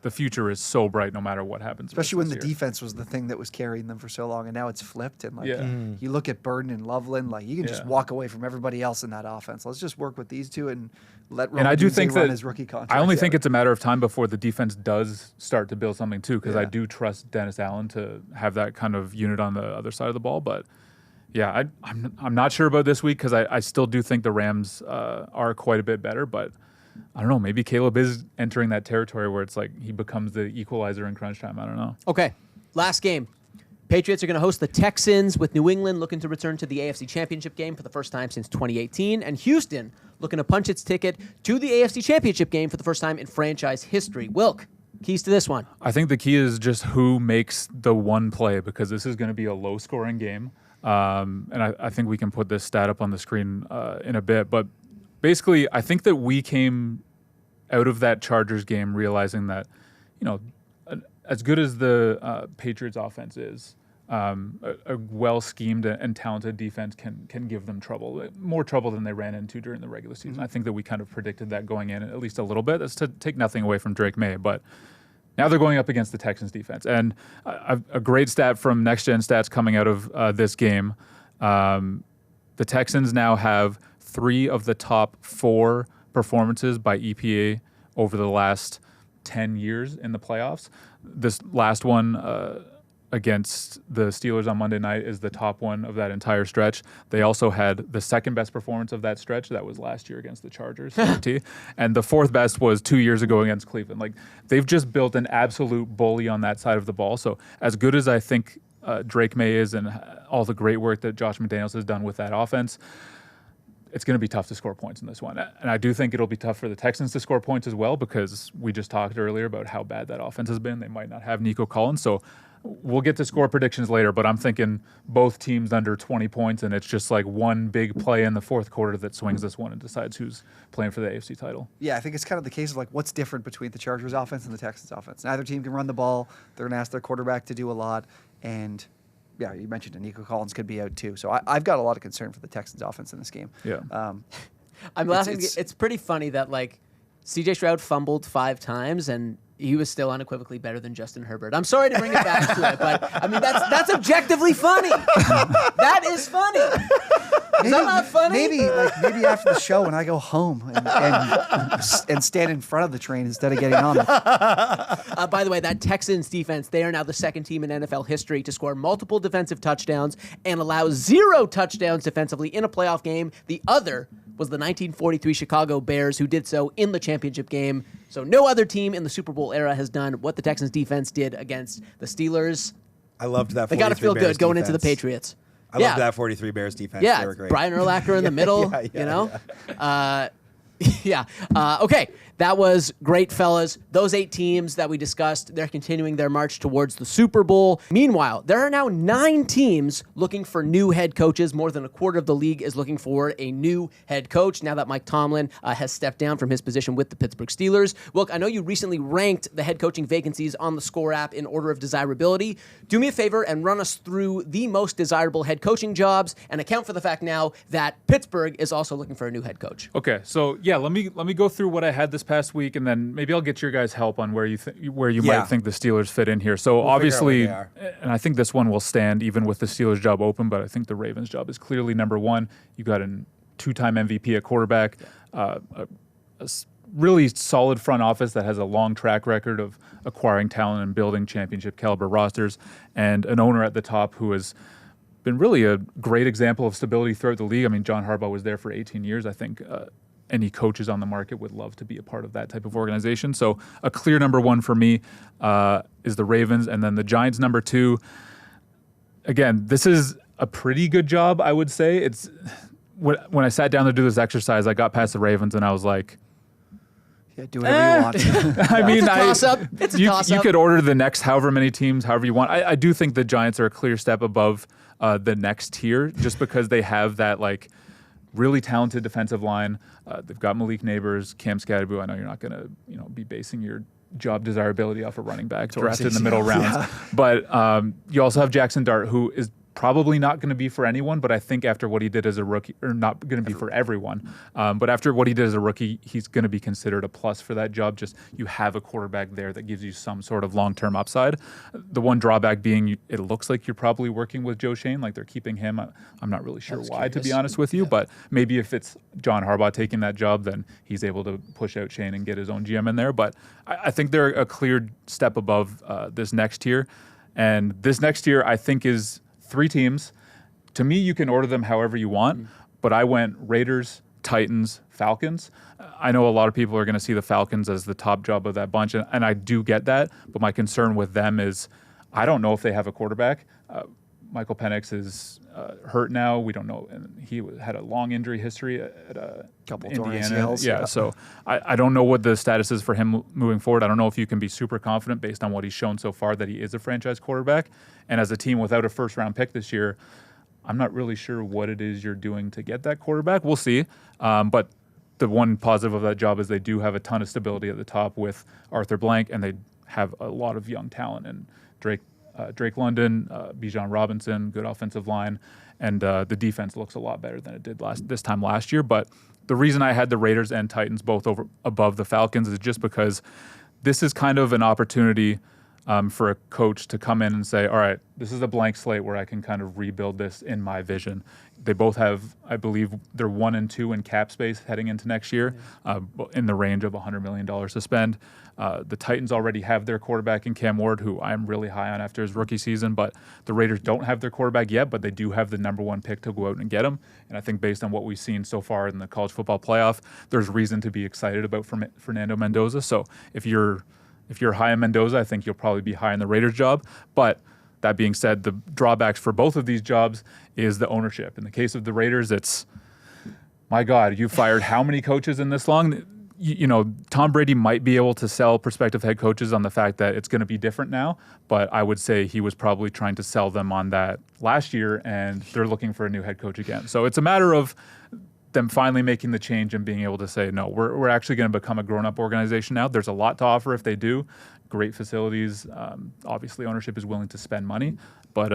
the future is so bright no matter what happens. Especially when the defense was the thing that was carrying them for so long, and now it's flipped. And you look at Burden and Loveland, like you can just walk away from everybody else in that offense. Let's just work with these two and let Roman run his rookie contract. I only think it's a matter of time before the defense does start to build something too, because I do trust Dennis Allen to have that kind of unit on the other side of the ball, but. Yeah, I'm not sure about this week because I still do think the Rams are quite a bit better, but I don't know. Maybe Caleb is entering that territory where it's like he becomes the equalizer in crunch time. I don't know. Okay, last game. Patriots are going to host the Texans with New England looking to return to the AFC Championship game for the first time since 2018, and Houston looking to punch its ticket to the AFC Championship game for the first time in franchise history. Wilk, keys to this one? I think the key is just who makes the one play because this is going to be a low-scoring game. And I think we can put this stat up on the screen in a bit. But basically, I think that we came out of that Chargers game realizing that, as good as the Patriots offense is, a well-schemed and talented defense can give them trouble, more trouble than they ran into during the regular season. I think that we kind of predicted that going in at least a little bit. That's to take nothing away from Drake May, but now they're going up against the Texans defense. And a great stat from Next Gen Stats coming out of this game. The Texans now have 3 of the top 4 performances by EPA over the last 10 years in the playoffs. This last one against the Steelers on Monday night is the top one of that entire stretch. They also had the second best performance of that stretch. That was last year against the Chargers. And the 4th best was 2 years ago against Cleveland. Like they've just built an absolute bully on that side of the ball. So as good as I think Drake May is and all the great work that Josh McDaniels has done with that offense, it's going to be tough to score points in this one. And I do think it'll be tough for the Texans to score points as well because we just talked earlier about how bad that offense has been. They might not have Nico Collins. So we'll get to score predictions later, but I'm thinking both teams under 20 points, and it's just like one big play in the 4th quarter that swings this one and decides who's playing for the AFC title. Yeah, I think it's kind of the case of like what's different between the Chargers offense and the Texans offense. Neither team can run the ball. They're going to ask their quarterback to do a lot, and yeah, you mentioned Nico Collins could be out too. So I've got a lot of concern for the Texans offense in this game. Yeah. I'm laughing. It's pretty funny that like CJ Stroud fumbled 5 times and he was still unequivocally better than Justin Herbert. I'm sorry to bring it back to it, but I mean that's objectively funny. That is funny. Is that not funny? Maybe after the show when I go home and stand in front of the train instead of getting on it. By the way, that Texans defense, they are now the 2nd team in NFL history to score multiple defensive touchdowns and allow 0 touchdowns defensively in a playoff game. The other was the 1943 Chicago Bears, who did so in the championship game. So no other team in the Super Bowl era has done what the Texans defense did against the Steelers. I loved that. They got to feel Bears good going defense. into the Patriots. I loved that 43 Bears defense. Yeah, they were great. Brian Urlacher in the middle, Okay, that was great, fellas. Those 8 teams that we discussed, they're continuing their march towards the Super Bowl. Meanwhile, there are now 9 teams looking for new head coaches. More than a quarter of the league is looking for a new head coach now that Mike Tomlin has stepped down from his position with the Pittsburgh Steelers. Wilk, I know you recently ranked the head coaching vacancies on the Score app in order of desirability. Do me a favor and run us through the most desirable head coaching jobs and account for the fact now that Pittsburgh is also looking for a new head coach. Okay, so yeah, let me go through what I had this past week, and then maybe I'll get your guys' help on where you Yeah. might think the Steelers fit in here. So We'll figure out obviously, where they are. and I think this one will stand even with the Steelers' job open, but I think the Ravens' job is clearly number one. You got a 2-time MVP at quarterback, really solid front office that has a long track record of acquiring talent and building championship caliber rosters, and an owner at the top who has been really a great example of stability throughout the league. I mean, John Harbaugh was there for 18 years. I think any coaches on the market would love to be a part of that type of organization. So a clear number one for me is the Ravens, and then the Giants number two. Again, this is a pretty good job, I would say. It's when I sat down to do this exercise, I got past the Ravens and I was like, Yeah, do whatever you want. I mean, It's a toss-up. It's a you toss-up. could order the next however many teams, however you want. I do think the Giants are a clear step above the next tier, just because they have that like really talented defensive line. They've got Malik Neighbors, Cam Skadaboo. I know you're not going to be basing your job desirability off a running back drafted in the middle rounds, but you also have Jackson Dart, who is probably not going to be for anyone, but I think after what he did as a rookie, or not going to be for everyone, but after what he did as a rookie, he's going to be considered a plus for that job. Just you have a quarterback there that gives you some sort of long-term upside. The one drawback being it looks like you're probably working with Joe Shane, like they're keeping him. I'm not really sure why, to be honest with you, but maybe if it's John Harbaugh taking that job, then he's able to push out Shane and get his own GM in there. But I think they're a clear step above this next tier. And this next tier, I think, is 3 teams. To me, you can order them however you want, but I went Raiders, Titans, Falcons. I know a lot of people are going to see the Falcons as the top job of that bunch, and I do get that, but my concern with them is I don't know if they have a quarterback. Michael Penix is hurt now. We don't know. And he had a long injury history at Couple Indiana. ACLs, Yeah, so I don't know what the status is for him moving forward. I don't know if you can be super confident based on what he's shown so far that he is a franchise quarterback. And as a team without a first-round pick this year, I'm not really sure what it is you're doing to get that quarterback. We'll see. But the one positive of that job is they do have a ton of stability at the top with Arthur Blank, and they have a lot of young talent. And Drake London, Bijan Robinson, good offensive line, and the defense looks a lot better than it did this time last year. But the reason I had the Raiders and Titans both above the Falcons is just because this is kind of an opportunity for a coach to come in and say, all right, this is a blank slate where I can kind of rebuild this in my vision. They both have, I believe, they're 1 and 2 in cap space heading into next year, in the range of $100 million to spend. The Titans already have their quarterback in Cam Ward, who I'm really high on after his rookie season, but the Raiders don't have their quarterback yet, but they do have the number 1 pick to go out and get him. And I think based on what we've seen so far in the college football playoff, there's reason to be excited about Fernando Mendoza. So if you're high on Mendoza, I think you'll probably be high on the Raiders job. But that being said, the drawbacks for both of these jobs is the ownership. In the case of the Raiders, it's, my God, you fired how many coaches in this long? Tom Brady might be able to sell prospective head coaches on the fact that it's going to be different now, but I would say he was probably trying to sell them on that last year, and they're looking for a new head coach again. So it's a matter of them finally making the change and being able to say, no, we're actually going to become a grown-up organization now. There's a lot to offer if they do. Great facilities. Obviously, ownership is willing to spend money. But,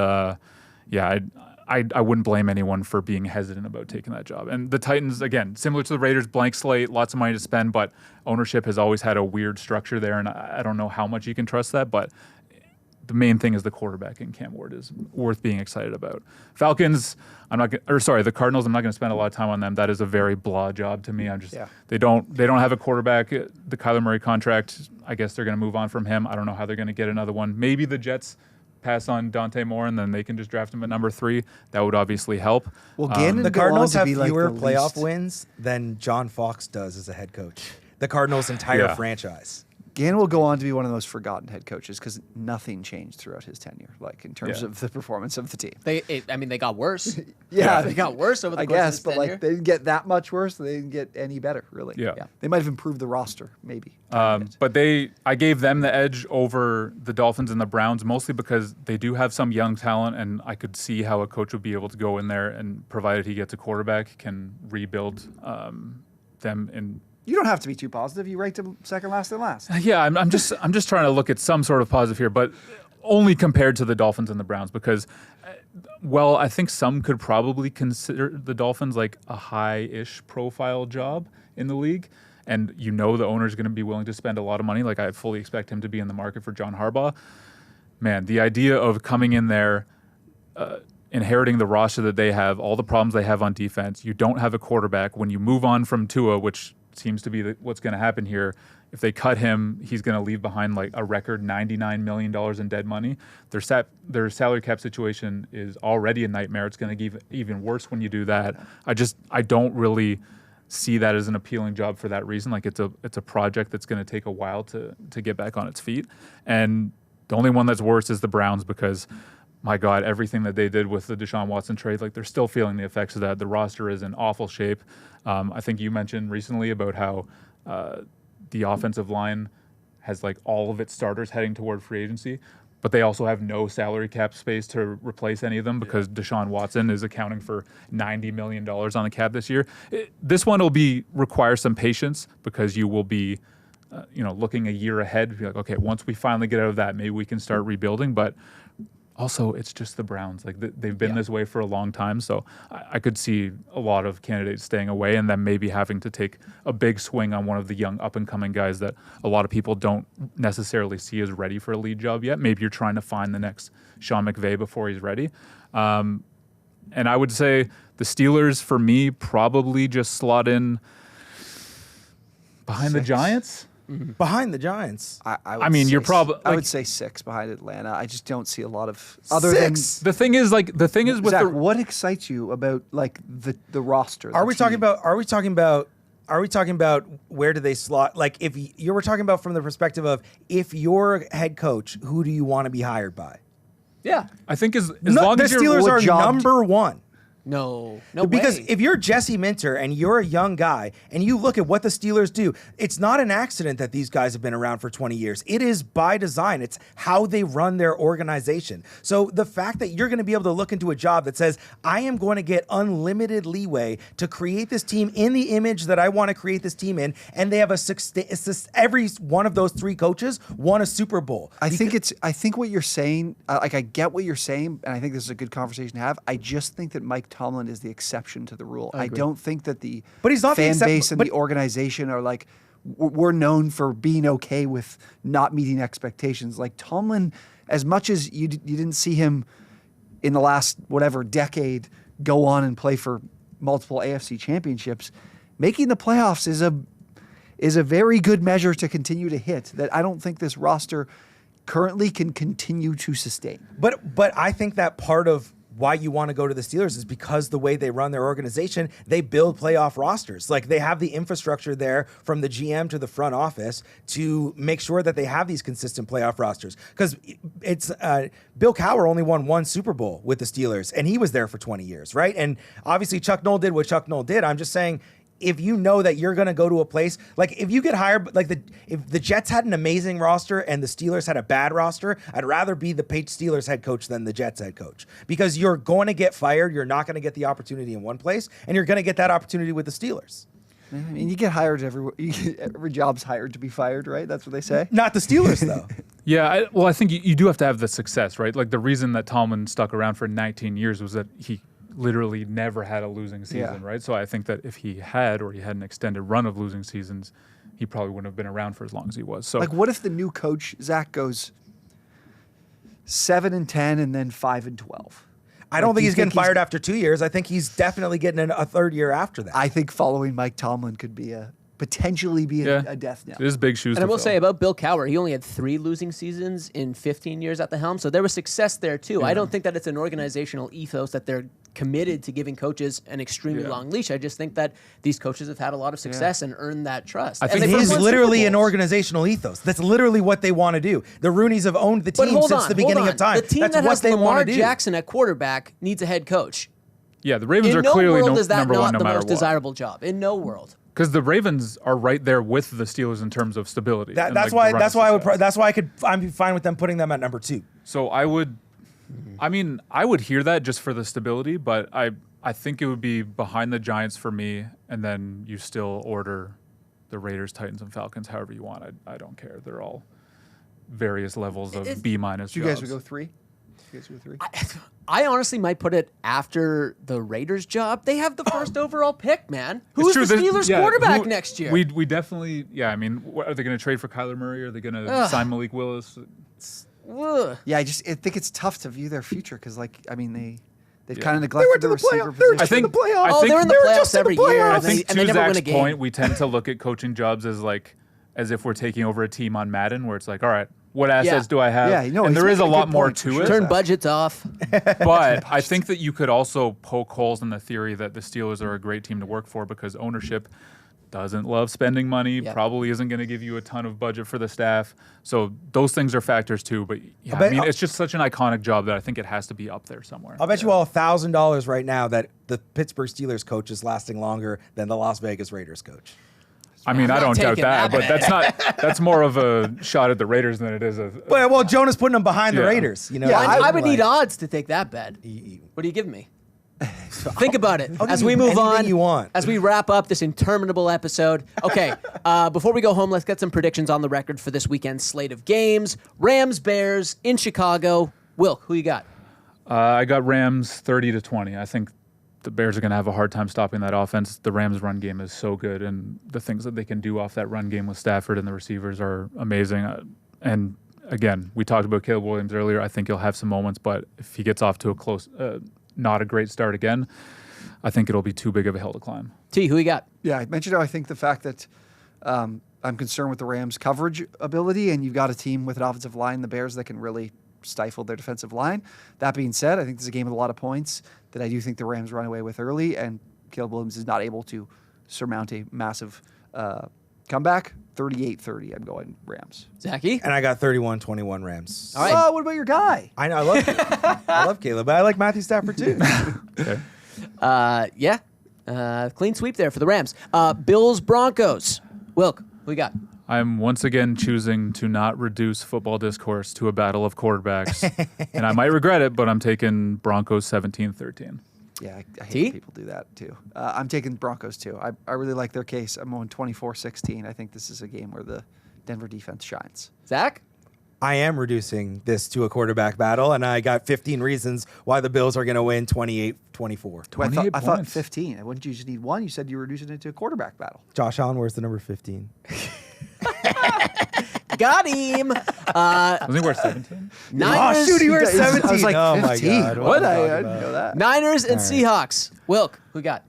I wouldn't blame anyone for being hesitant about taking that job. And the Titans, again, similar to the Raiders, blank slate, lots of money to spend, but ownership has always had a weird structure there, and I don't know how much you can trust that, but the main thing is the quarterback in Cam Ward is worth being excited about. Falcons, the Cardinals, I'm not going to spend a lot of time on them. That is a very blah job to me. They don't have a quarterback. The Kyler Murray contract, I guess they're going to move on from him. I don't know how they're going to get another one. Maybe the Jets pass on Dante Moore and then they can just draft him at number 3. That would obviously help. Well, Gannon the Cardinals have fewer like playoff wins than John Fox does as a head coach. The Cardinals' entire franchise. Gannon will go on to be one of the most forgotten head coaches because nothing changed throughout his tenure, like in terms of the performance of the team. They got worse. They got worse over the course of his tenure. Like they didn't get that much worse. They didn't get any better, really. Yeah. They might have improved the roster, maybe. But I gave them the edge over the Dolphins and the Browns, mostly because they do have some young talent, and I could see how a coach would be able to go in there and, provided he gets a quarterback, can rebuild them in. You don't have to be too positive. You ranked them second last and last. Yeah, I'm just trying to look at some sort of positive here, but only compared to the Dolphins and the Browns, because, I think some could probably consider the Dolphins like a high-ish profile job in the league. and you know the owner's going to be willing to spend a lot of money. Like I fully expect him to be in the market for John Harbaugh. Man, the idea of coming in there, inheriting the roster that they have, all the problems they have on defense, you don't have a quarterback. When you move on from Tua, which seems to be what's going to happen here, if they cut him, he's going to leave behind like a record $99 million in dead money. Their salary cap situation is already a nightmare. It's going to get even worse when you do that. I don't really see that as an appealing job for that reason. Like it's a project that's going to take a while to get back on its feet. And the only one that's worse is the Browns, because my God, everything that they did with the Deshaun Watson trade, like they're still feeling the effects of that. The roster is in awful shape. I think you mentioned recently about how the offensive line has like all of its starters heading toward free agency, but they also have no salary cap space to replace any of them because Deshaun Watson is accounting for $90 million on the cap this year. This one will require some patience because you will be looking a year ahead. Be like, okay, once we finally get out of that, maybe we can start rebuilding. But also, it's just the Browns. Like they've been this way for a long time, so I could see a lot of candidates staying away and then maybe having to take a big swing on one of the young up-and-coming guys that a lot of people don't necessarily see as ready for a lead job yet. Maybe you're trying to find the next Sean McVay before he's ready. And I would say the Steelers, for me, probably just slot in behind 6. the Giants. Mm-hmm. Behind the Giants. I would say 6 behind Atlanta. I just don't see a lot of other 6? than The thing is with Zach, what excites you about like the roster? Are we talking about where do they slot? Like if you were talking about from the perspective of if you're head coach, who do you want to be hired by? Yeah. I think as long as the Steelers are job number one. No Because way. if you're Jesse Minter and you're a young guy and you look at what the Steelers do, it's not an accident that these guys have been around for 20 years. It is by design. It's how they run their organization. So the fact that you're going to be able to look into a job that says, I am going to get unlimited leeway to create this team in the image that I want to create this team in, and they have every one of those 3 coaches won a Super Bowl. I think what you're saying, I get what you're saying, and I think this is a good conversation to have. I just think that Mike Tomlin is the exception to the rule. I don't think that the fan base and the organization are like, we're known for being okay with not meeting expectations. Like Tomlin, as much as you didn't see him in the last decade go on and play for multiple AFC championships, making the playoffs is a very good measure to continue to hit that I don't think this roster currently can continue to sustain. But I think that part of why you want to go to the Steelers is because the way they run their organization, they build playoff rosters. Like they have the infrastructure there from the GM to the front office to make sure that they have these consistent playoff rosters. Because it's Bill Cowher only won 1 Super Bowl with the Steelers, and he was there for 20 years, right? And obviously Chuck Noll did what Chuck Noll did. I'm just saying, if you know that you're going to go to a place, like if you get hired, like if the Jets had an amazing roster and the Steelers had a bad roster, I'd rather be the Steelers head coach than the Jets head coach, because you're going to get fired. You're not going to get the opportunity in one place, and you're going to get that opportunity with the Steelers. I mean, you get hired everywhere. Every job's hired to be fired, right? That's what they say. Not the Steelers, though. Yeah, I think you do have to have the success, right? Like the reason that Tomlin stuck around for 19 years was that he literally never had a losing season, right? So I think that if he had an extended run of losing seasons, he probably wouldn't have been around for as long as he was. So, like, what if the new coach Zach goes 7-10 and then 5-12? I don't think he's getting fired after 2 years. I think he's definitely getting a third year after that. I think following Mike Tomlin could be potentially be a death knell. It is big shoes. And I will say about Bill Cowher, he only had 3 losing seasons in 15 years at the helm, so there was success there too. I don't think that it's an organizational ethos that they're committed to giving coaches an extremely long leash. I just think that these coaches have had a lot of success and earned that trust. I think it is literally an organizational ethos. That's literally what they want to do. The Rooneys have owned the team since the beginning of time. The team That's that what has they Lamar want to do. Jackson at quarterback needs a head coach. Yeah, the Ravens are In no clearly world is that number one not no the matter most what. desirable job. In no world. Because the Ravens are right there with the Steelers in terms of stability. That's why I'm fine with them putting them at number 2. So I would hear that just for the stability, but I think it would be behind the Giants for me, and then you still order the Raiders, Titans, and Falcons however you want. I don't care. They're all various levels of B-. You guys would go 3? You guys go 3? I honestly might put it after the Raiders job. They have the first overall pick, man. It's Who's true, the there's- Steelers yeah, quarterback who- next year? We definitely, I mean, are they going to trade for Kyler Murray? Are they going to sign Malik Willis? Ugh. Yeah, I think it's tough to view their future because, like, I mean, they've Yeah. kind of They neglected went to the the receiver playoff. They were position. just in the playoffs. I Oh, think they're in the they were playoffs just in every the year. playoffs. I and think they to never win a Zach's game. point, we tend to look at coaching jobs as if we're taking over a team on Madden, where it's like, all right, what assets do I have? Yeah, you know, and he's there is a making a lot good more point, for to sure. it. Turn budgets off. But I think that you could also poke holes in the theory that the Steelers are a great team to work for because ownership doesn't love spending money, Yep. probably isn't going to give you a ton of budget for the staff. So those things are factors too. But yeah, bet- I mean, it's just such an iconic job that I think it has to be up there somewhere. I'll bet you all $1,000 right now that the Pittsburgh Steelers coach is lasting longer than the Las Vegas Raiders coach. I mean, I'm I not don't doubt taking that, that. but that's more of a shot at the Raiders than it is a. Well, Jonah's putting them behind the Yeah. Raiders. You know, Yeah, I would like- need odds to take that bet. What are you giving me? Think about it I'll as give we you move anything on. you want. As we wrap up this interminable episode. Okay, before we go home, let's get some predictions on the record for this weekend's slate of games. Rams, Bears in Chicago. Wilk, who you got? I got Rams 30-20. I think the Bears are going to have a hard time stopping that offense. The Rams' run game is so good, and the things that they can do off that run game with Stafford and the receivers are amazing. And again, we talked about Caleb Williams earlier. I think he'll have some moments, but if he gets off to a close, not a great start again, I think it'll be too big of a hill to climb. T, who you got? Yeah, I mentioned how I think the fact that I'm concerned with the Rams' coverage ability, and you've got a team with an offensive line, the Bears, that can really stifle their defensive line. That being said, I think this is a game with a lot of points that I do think the Rams run away with early, and Caleb Williams is not able to surmount a massive comeback. 38-30, I'm going Rams. Zachy? And I got 31-21 Rams. All right. Oh, what about your guy? I know. I love Caleb. I love Caleb, but I like Matthew Stafford too. Okay. Clean sweep there for the Rams. Bills, Broncos. Wilk, who you got? I'm once again choosing to not reduce football discourse to a battle of quarterbacks. And I might regret it, but I'm taking Broncos 17-13. Yeah, I hate T? when people do that too. I'm taking Broncos too. I really like their case. I'm going 24-16. I think this is a game where the Denver defense shines. Zach? I am reducing this to a quarterback battle, and I got 15 reasons why the Bills are going to win 28-24. Well, 28 I thought points. 15. Wouldn't you just need one? You said you were reducing it to a quarterback battle. Josh Allen wears the number 15. Got him. Wasn't he worth 17? Niners, Oh, shoot, he wears I was 17. like, oh, my 15. God. What? am I I talking didn't about? know that. Niners and Seahawks. Wilk, who you got?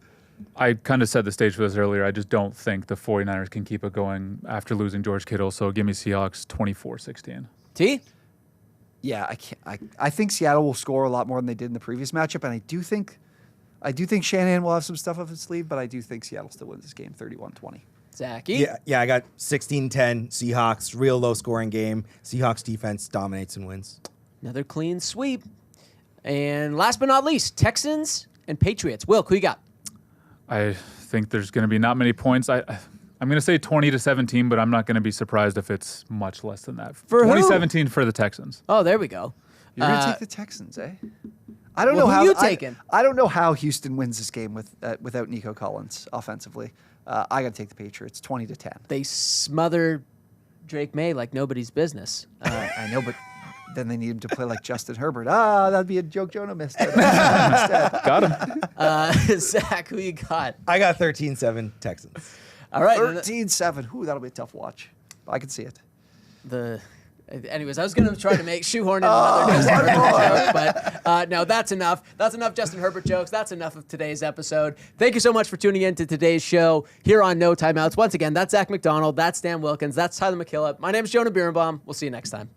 I kind of set the stage for this earlier. I just don't think the 49ers can keep it going after losing George Kittle. So give me Seahawks 24-16. T? Yeah, I can't. I think Seattle will score a lot more than they did in the previous matchup, and I do think Shanahan will have some stuff up his sleeve, but I do think Seattle still wins this game 31-20. Zachy? Yeah, I got 16-10 Seahawks, real low scoring game. Seahawks defense dominates and wins. Another clean sweep. And last but not least, Texans and Patriots. Wilk, who you got? I think there's going to be not many points. I'm going to say 20-17, but I'm not going to be surprised if it's much less than that. For who? 2017 for the Texans. Oh, there we go. You're gonna take the Texans, eh? I don't Well, know who how you taking? I don't know how Houston wins this game without Nico Collins offensively. I got to take the Patriots 20-10. They smother Drake May like nobody's business. I know, but then they need him to play like Justin Herbert. That'd be a joke Jonah missed. Instead. Got him. Zach, who you got? I got 13-7 Texans. All right. 13-7. Ooh, that'll be a tough watch. I can see it. Anyways, I was going to try to shoehorn in another Justin Herbert joke, but no, that's enough. That's enough Justin Herbert jokes. That's enough of today's episode. Thank you so much for tuning in to today's show here on No Timeouts. Once again, that's Zak McDonald. That's Dan Wilkins. That's Tyler MacKillop. My name is Jonah Birenbaum. We'll see you next time.